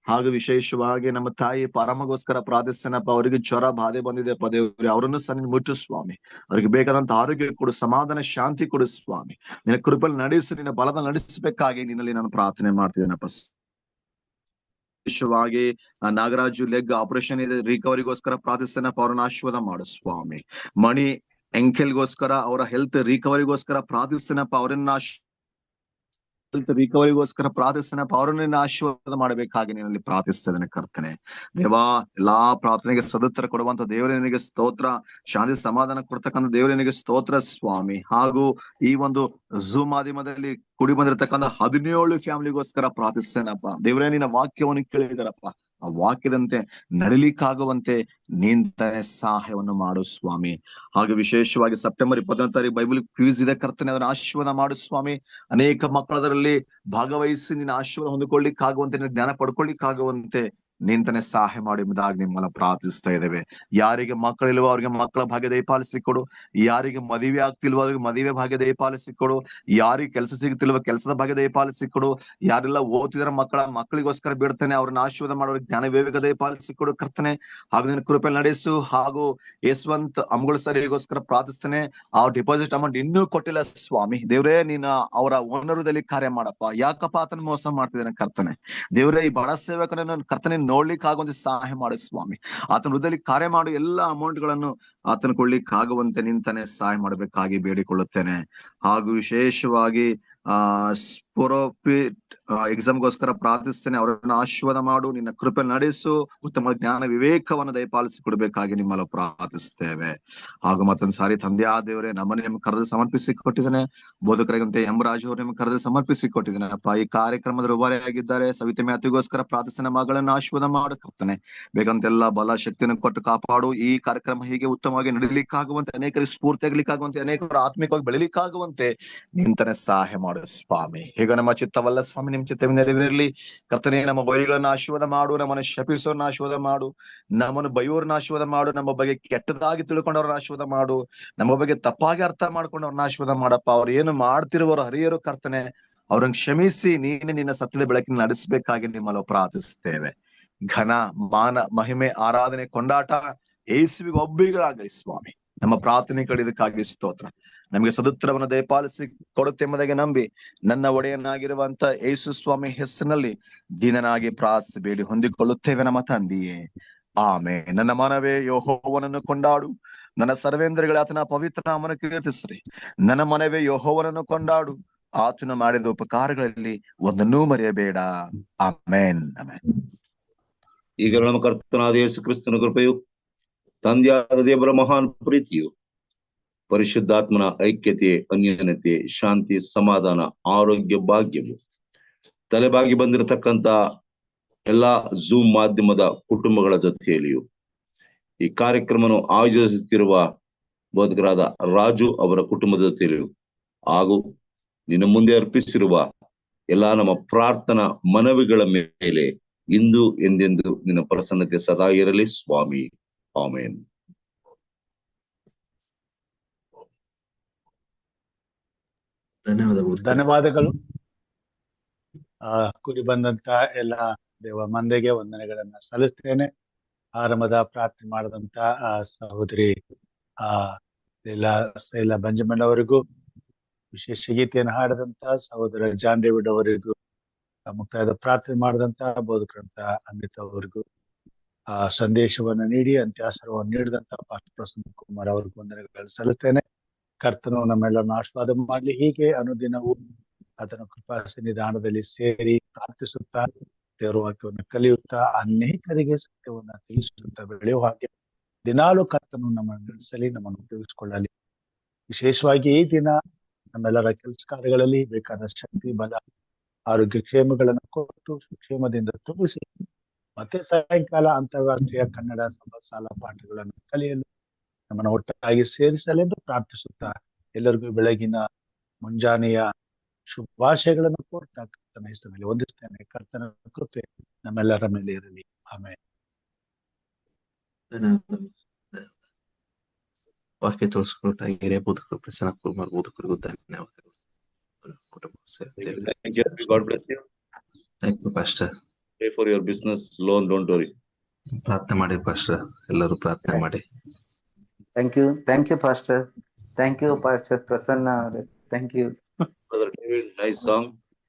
ಹಾಗೂ ವಿಶೇಷವಾಗಿ ನಮ್ಮ ತಾಯಿ ಪರಮಗೋಸ್ಕರ ಪ್ರಾರ್ಥಿಸ್ತೇನಪ್ಪ, ಅವರಿಗೆ ಜ್ವರ ಬಾಧೆ ಬಂದಿದೆಪ್ಪ ದೇವ್ರೆ, ಅವರನ್ನು ಸಹ ನೀನು ಮುಟ್ಟು ಸ್ವಾಮಿ. ಅವ್ರಿಗೆ ಬೇಕಾದಂತ ಆರೋಗ್ಯ ಕೊಡು, ಸಮಾಧಾನ ಶಾಂತಿ ಕೊಡು ಸ್ವಾಮಿ. ನಿನ್ನ ಕೃಪೆಯಲ್ಲಿ ನಡೆಸು, ನಿನ್ನ ಬಲದ ನಡೆಸಬೇಕಾಗಿ ನಿನ್ನಲ್ಲಿ ನಾನು ಪ್ರಾರ್ಥನೆ ಮಾಡ್ತಿದ್ದೇನಪ್ಪ. ವಿಶೇಷವಾಗಿ ನಾಗರಾಜು ಲೆಗ್ ಆಪರೇಷನ್ ಇದೆ, ರಿಕವರಿಗೋಸ್ಕರ ಪ್ರಾರ್ಥಿಸ್ತೇನಪ್ಪ, ಅವ್ರನ್ನ ಆಶೀರ್ವಾದ ಮಾಡು ಸ್ವಾಮಿ. ಮಣಿ ಎಂಕೆಲ್ಗೋಸ್ಕರ ಅವರ ಹೆಲ್ತ್ ರಿಕವರಿಗೋಸ್ಕರ ಪ್ರಾರ್ಥಿಸ್ತೇನಪ್ಪ, ಅವರನ್ನ ರಿಕವರಿಗೋಸ್ಕರ ಪ್ರಾರ್ಥಿಸ್ತೇನಪ್ಪ, ಅವರನ್ನ ಆಶೀರ್ವಾದ ಮಾಡಬೇಕಾಗಿ ನಿನ್ನಲ್ಲಿ ಪ್ರಾರ್ಥಿಸ್ತೇನೆ ಕರ್ತನೆ. ದೇವಾ, ಎಲ್ಲಾ ಪ್ರಾರ್ಥನೆಗೆ ಸದುತ್ತರ ಕೊಡುವಂತ ದೇವರೇ ನಿನಗೆ ಸ್ತೋತ್ರ, ಶಾಂತಿ ಸಮಾಧಾನ ಕೊಡ್ತಕ್ಕಂಥ ದೇವರೇ ನಿನಗೆ ಸ್ತೋತ್ರ ಸ್ವಾಮಿ. ಹಾಗೂ ಈ ಒಂದು ಝೂಮ್ ಮಾಧ್ಯಮದಲ್ಲಿ ಕುಡಿ ಬಂದಿರತಕ್ಕಂಥ 17 ಫ್ಯಾಮಿಲಿಗೋಸ್ಕರ ಪ್ರಾರ್ಥಿಸ್ತೇನಪ್ಪ ದೇವರೇ. ನಿನ್ನ ವಾಕ್ಯವನ್ನು ಕೇಳಿದಾರಪ್ಪ, ಆ ವಾಕ್ಯದಂತೆ ನಡಿಲಿಕ್ಕಾಗುವಂತೆ ನಿಂತಾನೆ ಸಹಾಯವನ್ನು ಮಾಡು ಸ್ವಾಮಿ. ಹಾಗೆ ವಿಶೇಷವಾಗಿ ಸೆಪ್ಟೆಂಬರ್ 21ನೇ ತಾರೀಕು ಬೈಬಲ್ ಕ್ವಿಜ್ ಇದೆ ಕರ್ತನೆ, ಅದನ್ನ ಆಶೀರ್ವಾದ ಮಾಡು ಸ್ವಾಮಿ. ಅನೇಕ ಮಕ್ಕಳು ಅದರಲ್ಲಿ ಭಾಗವಹಿಸಿ ನಿನ್ನ ಆಶೀರ್ವಾದ ಹೊಂದಿಕೊಳ್ಳಿಕ್ಕಾಗುವಂತೆ, ನಿನ್ನ ಜ್ಞಾನ ಪಡ್ಕೊಳ್ಳಿಕ್ಕಾಗುವಂತೆ ನಿಂತಾನೆ ಸಹಾಯ ಮಾಡಿ ಎಂಬುದಾಗಿ ನಿಮ್ಮನ್ನ ಪ್ರಾರ್ಥಿಸ್ತಾ ಇದ್ದೇವೆ. ಯಾರಿಗೆ ಮಕ್ಕಳಿಲ್ವೋ ಅವ್ರಿಗೆ ಮಕ್ಕಳ ಭಾಗ್ಯ ದಯಪಾಲಿಸಿಕೊಡು, ಯಾರಿಗೆ ಮದುವೆ ಆಗ್ತಿಲ್ವೋ ಅವ್ರಿಗೆ ಮದುವೆ ಭಾಗ್ಯ ದಯಪಾಲಿಸಿಕೊಡು, ಯಾರಿಗೆ ಕೆಲಸ ಸಿಗ್ತಿಲ್ವೋ ಕೆಲಸದ ಭಾಗ್ಯ ದಯಪಾಲಿಸಿಕೊಡು, ಯಾರೆಲ್ಲ ಓದ್ತಿದಾರ ಮಕ್ಕಳಿಗೋಸ್ಕರ ಬಿಡ್ತಾನೆ ಅವ್ರನ್ನ ಆಶೀರ್ವಾದ ಮಾಡೋರಿಗೆ ಜ್ಞಾನ ವಿವೇಕ ದಯಪಾಲಿಸಿಕೊಡು ಕರ್ತನೆ. ಹಾಗೂ ನಿನ್ನ ಕೃಪೆ ನಡೆಸು. ಹಾಗೂ ಯಶವಂತ್ ಅಮ್ಗಳ ಸರಿಗೋಸ್ಕರ ಪ್ರಾರ್ಥಿಸ್ತೇನೆ, ಆ ಡಿಪಾಸಿಟ್ ಅಮೌಂಟ್ ಇನ್ನೂ ಕೊಟ್ಟಿಲ್ಲ ಸ್ವಾಮಿ. ದೇವ್ರೇ, ನೀನ ಅವರ ಓನರ್ದಲ್ಲಿ ಕಾರ್ಯ ಮಾಡಪ್ಪ. ಯಾಕಪ್ಪ ಆತನ ಮೋಸ ಮಾಡ್ತಿದ್ದೇನೆ ಕರ್ತನೆ. ದೇವ್ರೇ, ಈ ಬಡ ಸೇವಕನನ್ನು ಕರ್ತನೆ ನೋಡ್ಲಿಕ್ಕೆ ಆಗುವಂತೆ ಸಹಾಯ ಮಾಡು ಸ್ವಾಮಿ. ಆತನ ಹೃದಯದಲ್ಲಿ ಕಾರ್ಯ ಮಾಡು, ಎಲ್ಲ ಅಮೌಂಟ್ ಗಳನ್ನು ಆತನ ಕೊಡ್ಲಿಕ್ಕೆ ಆಗುವಂತೆ ನಿಂತಾನೆ ಸಹಾಯ ಮಾಡಬೇಕಾಗಿ ಬೇಡಿಕೊಳ್ಳುತ್ತೇನೆ. ಹಾಗೂ ವಿಶೇಷವಾಗಿ ಸ್ಪೋರೋಪಿಟ್ ಎಕ್ಸಾಮ್ಗೋಸ್ಕರ ಪ್ರಾರ್ಥಿಸ್ತೇನೆ, ಅವರನ್ನು ಆಶೀರ್ವಾದ ಮಾಡು. ನಿನ್ನ ಕೃಪೆ ನಡೆಸು, ಉತ್ತಮ ಜ್ಞಾನ ವಿವೇಕವನ್ನು ದಯಪಾಲಿಸಿ ಕೊಡಬೇಕಾಗಿ ನಿಮ್ಮಲ್ಲಿ ಪ್ರಾರ್ಥಿಸ್ತೇವೆ. ಹಾಗೂ ಮತ್ತೊಂದು ಸಾರಿ ತಂದೆಯ ದೇವರೇ, ನಮ್ಮನ್ನು ನಿಮ್ಗೆ ಕರೆದು ಸಮರ್ಪಿಸಿ ಕೊಟ್ಟಿದ್ದೇನೆ. ಬೋಧಕರಿಗಂತೆ ಎಂ ರಾಜು ಅವರು ನಿಮ್ಗೆ ಕರೆದು ಸಮರ್ಪಿಸಿ ಕೊಟ್ಟಿದ್ದೇನೆ ಅಪ್ಪ. ಈ ಕಾರ್ಯಕ್ರಮದ ರೂವಾರಿಯಾಗಿದ್ದಾರೆ ಸವಿತೆ ಮ್ಯಾಥಿಗೋಸ್ಕರ ಪ್ರಾರ್ಥಿಸ್ತೇನೆ, ಮಗಳನ್ನು ಆಶೀರ್ವಾದ ಮಾಡು ಕರ್ತನೆ. ಬೇಕಂತೆಲ್ಲ ಬಲ ಶಕ್ತಿಯನ್ನು ಕೊಟ್ಟು ಕಾಪಾಡು. ಈ ಕಾರ್ಯಕ್ರಮ ಹೀಗೆ ಉತ್ತಮವಾಗಿ ನಡೀಲಿಕ್ಕಾಗುವಂತೆ, ಅನೇಕರಿಗೆ ಸ್ಫೂರ್ತಿ ಆಗ್ಲಿಕ್ಕಾಗುವಂತೆ, ಅನೇಕರು ಆತ್ಮಿಕವಾಗಿ ಬೆಳಿಲಿಕ್ಕಾಗುವಂತೆ ನಿಂತನೆ ಸಹಾಯ ಮಾಡು ಸ್ವಾಮಿ. ಈಗ ನಮ್ಮ ಚಿತ್ತವಲ್ಲ ಸ್ವಾಮಿ, ನಿಮ್ ಚಿತ್ತ ನೆರವೇರಲಿ ಕರ್ತನೆ. ನಮ್ಮ ಬೈಗಳನ್ನ ಆಶೀರ್ವಾದ ಮಾಡು, ನಮ್ಮನ್ನು ಶಪಿಸೋರ್ನ ಆಶೀರ್ವಾದ ಮಾಡು, ನಮ್ಮನ್ನು ಬೈಯೋರ್ನ ಆಶೀರ್ವಾದ ಮಾಡು, ನಮ್ಮ ಬಗ್ಗೆ ಕೆಟ್ಟದಾಗಿ ತಿಳ್ಕೊಂಡವ್ರನ್ನ ಆಶೀರ್ವಾದ ಮಾಡು, ನಮ್ಮ ಬಗ್ಗೆ ತಪ್ಪಾಗಿ ಅರ್ಥ ಮಾಡ್ಕೊಂಡವ್ರನ್ನ ಆಶೀರ್ವಾದ ಮಾಡಪ್ಪ. ಅವ್ರು ಏನು ಮಾಡ್ತಿರುವವರು ಹರಿಯರು ಕರ್ತನೆ, ಅವ್ರನ್ನ ಕ್ಷಮಿಸಿ ನೀನೆ ನಿನ್ನ ಸತ್ಯದ ಬೆಳಕಿನ ನಡೆಸಬೇಕಾಗಿ ನಿಮ್ಮಲ್ಲಿ ಪ್ರಾರ್ಥಿಸ್ತೇವೆ. ಘನ ಮಾನ ಮಹಿಮೆ ಆರಾಧನೆ ಕೊಂಡಾಟ ಯೇಸುವಿಗೆ ಒಬ್ಬಿಗರಾಗಲಿ ಸ್ವಾಮಿ. ನಮ್ಮ ಪ್ರಾರ್ಥನೆ ಕಡಿದಕ್ಕಾಗಿ ಸ್ತೋತ್ರ. ನಮಗೆ ಸದುತ್ತರವನ್ನು ದಯಪಾಲಿಸಿ ಕೊಡುತ್ತೆಂಬುದಾಗಿ ನಂಬಿ ನನ್ನ ಒಡೆಯನಾಗಿರುವಂತ ಯೇಸು ಸ್ವಾಮಿ ಹೆಸರಿನಲ್ಲಿ ದೀನನಾಗಿ ಪ್ರಾರ್ಥಿಸಿ ಬೇಡಿ ಹೊಂದಿಕೊಳ್ಳುತ್ತೇವೆ ನಮ್ಮ ತಂದೆಯೇ, ಆಮೇ. ನನ್ನ ಮನವೇ ಯೆಹೋವನನ್ನು ಕೊಂಡಾಡು, ನನ್ನ ಸರ್ವೇಂದ್ರಗಳ ಆತನ ಪವಿತ್ರ ನಾಮವನ್ನು ಕೀರ್ತಿಸ್ರಿ. ನನ್ನ ಮನವೇ ಯೆಹೋವನನ್ನು ಕೊಂಡಾಡು, ಆತನ ಮಾಡಿದ ಉಪಕಾರಗಳಲ್ಲಿ ಒಂದನ್ನೂ ಮರೆಯಬೇಡ. ಆಮೇನ್, ಆಮೇನ್.
ಈಗ ನಮ್ಮ ಕರ್ತನಾದ ಯೇಸು ಕ್ರಿಸ್ತನ ಕೃಪೆಯು, ತಂದೆಯಾದ ದೇವರ ಮಹಾನ್ ಪ್ರೀತಿಯು, ಪರಿಶುದ್ಧಾತ್ಮನ ಐಕ್ಯತೆ, ಅನ್ಯೋನ್ಯತೆ, ಶಾಂತಿ, ಸಮಾಧಾನ, ಆರೋಗ್ಯ, ಭಾಗ್ಯವು ತಲೆಬಾಗಿ ಬಂದಿರತಕ್ಕಂತ ಎಲ್ಲಾ ಝೂಮ್ ಮಾಧ್ಯಮದ ಕುಟುಂಬಗಳ ಜೊತೆಯಲ್ಲಿಯೂ, ಈ ಕಾರ್ಯಕ್ರಮವನ್ನು ಆಯೋಜಿಸುತ್ತಿರುವ ಬೋಧಕರಾದ ರಾಜು ಅವರ ಕುಟುಂಬದ ಜೊತೆಯಲ್ಲಿಯೂ, ಹಾಗೂ ನಿನ್ನ ಮುಂದೆ ಅರ್ಪಿಸಿರುವ ಎಲ್ಲಾ ನಮ್ಮ ಪ್ರಾರ್ಥನಾ ಮನವಿಗಳ ಮೇಲೆ ಇಂದು ಎಂದೆಂದು ನಿನ್ನ ಪ್ರಸನ್ನತೆ ಸದಾ ಇರಲಿ ಸ್ವಾಮಿ. ಆಮೇನ್.
ಧನ್ಯವಾದಗಳು. ಕೂಡಿ ಬಂದಂತ ಎಲ್ಲ ದೇವ ಮಂದೆಗೆ ವಂದನೆಗಳನ್ನ ಸಲ್ಲಿಸ್ತೇನೆ. ಆರಂಭದ ಪ್ರಾರ್ಥನೆ ಮಾಡಿದಂತ ಸಹೋದರಿ ಶೈಲ ಬಂಜಮನ್ ಅವರಿಗೂ, ವಿಶೇಷ ಗೀತೆಯನ್ನು ಹಾಡಿದಂತ ಸಹೋದರ ಜಾನ್ ಡೇವಿಡ್ ಅವರಿಗೂ, ಮುಕ್ತಾಯದ ಪ್ರಾರ್ಥನೆ ಮಾಡಿದಂತ ಬೋಧಕರಂತ ಅಮಿತ್ ಅವರಿಗೂ, ಸಂದೇಶವನ್ನು ನೀಡಿ ಅಂತ್ಯಾಸರವನ್ನು ನೀಡಿದಂತ ಪಾಸ್ಟರ್ ಪ್ರಸನ್ನ ಕುಮಾರ್ ಅವ್ರಿಗೂ ವಂದನೆಗಳು ಸಲ್ಲಿಸ್ತೇನೆ. ಕರ್ತನು ನಮ್ಮೆಲ್ಲರನ್ನು ಆಶೀರ್ವಾದ ಮಾಡಲಿ. ಹೀಗೆ ಅನುದಿನವೂ ಅದನ್ನು ಕೃಪಾ ಸನ್ನಿಧಾನದಲ್ಲಿ ಸೇರಿ ಪ್ರಾರ್ಥಿಸುತ್ತಾ ದೇವರ ವಾಕ್ಯವನ್ನು ಕಲಿಯುತ್ತಾ ಅನೇಕರಿಗೆ ಸತ್ಯವನ್ನ ತಿಳಿಸುತ್ತಾ ಬೆಳೆಯುವ ಹಾಗೆ ದಿನಾಲು ಕರ್ತನು ನಮ್ಮನ್ನು ನಡೆಸಲಿ, ನಮ್ಮನ್ನು ಉಪಯೋಗಿಸಿಕೊಳ್ಳಲಿ. ವಿಶೇಷವಾಗಿ ಈ ದಿನ ನಮ್ಮೆಲ್ಲರ ಕೆಲಸ ಕಾರ್ಯಗಳಲ್ಲಿ ಬೇಕಾದ ಶಕ್ತಿ, ಬಲ, ಆರೋಗ್ಯ, ಕ್ಷೇಮಗಳನ್ನು ಕೊಟ್ಟು ಕ್ಷೇಮದಿಂದ ತುಂಬಿಸಿ ಮತ್ತೆ ಸಾಯಂಕಾಲ ಅಂತಾರಾಷ್ಟ್ರೀಯ ಕನ್ನಡ ಸಭಾ ಸಾಲ ಪಾಠಗಳನ್ನು ಕಲಿಯಲು ನಮ್ಮನ್ನು ಒಟ್ಟಾಗಿ ಸೇರಿಸಲೆಂದು ಪ್ರಾರ್ಥಿಸುತ್ತಾ ಎಲ್ಲರಿಗೂ ಬೆಳಗಿನ ಮುಂಜಾನೆಯ ಶುಭಾಶಯಗಳನ್ನು ಕೋರ್ತಾ ಕರ್ತನ ಹೆಸರಿನಲ್ಲಿ ವಂದಿಸ್ತೇನೆ. ಕರ್ತನ ಕೃಪೆ ನಮ್ಮೆಲ್ಲರ ಮೇಲೆ ಇರಲಿ. ಆಮೇಲೆ
ವಾಕ್ಯ ತೋರಿಸ್ಕೊಟ್ಟಾಗಿ ಹಿರೇಬೋಧಕರು ಪ್ರಸನ್ನ ಕುಮಾರ್ ಬೋಧಕರಿಗೂ ಧನ್ಯವಾದಗಳು.
Thank you. God bless you.
Thank you pastor.
Pray for your business loan, don't worry.
ಪ್ರಾರ್ಥನೆ ಮಾಡಿ ಪಾಸ್ಟರ್, ಎಲ್ಲರೂ ಪ್ರಾರ್ಥನೆ ಮಾಡಿ.
Thank you pastor. Thank you pastor Prasanna ಅವರೇ. Thank you.
Brother David, nice song.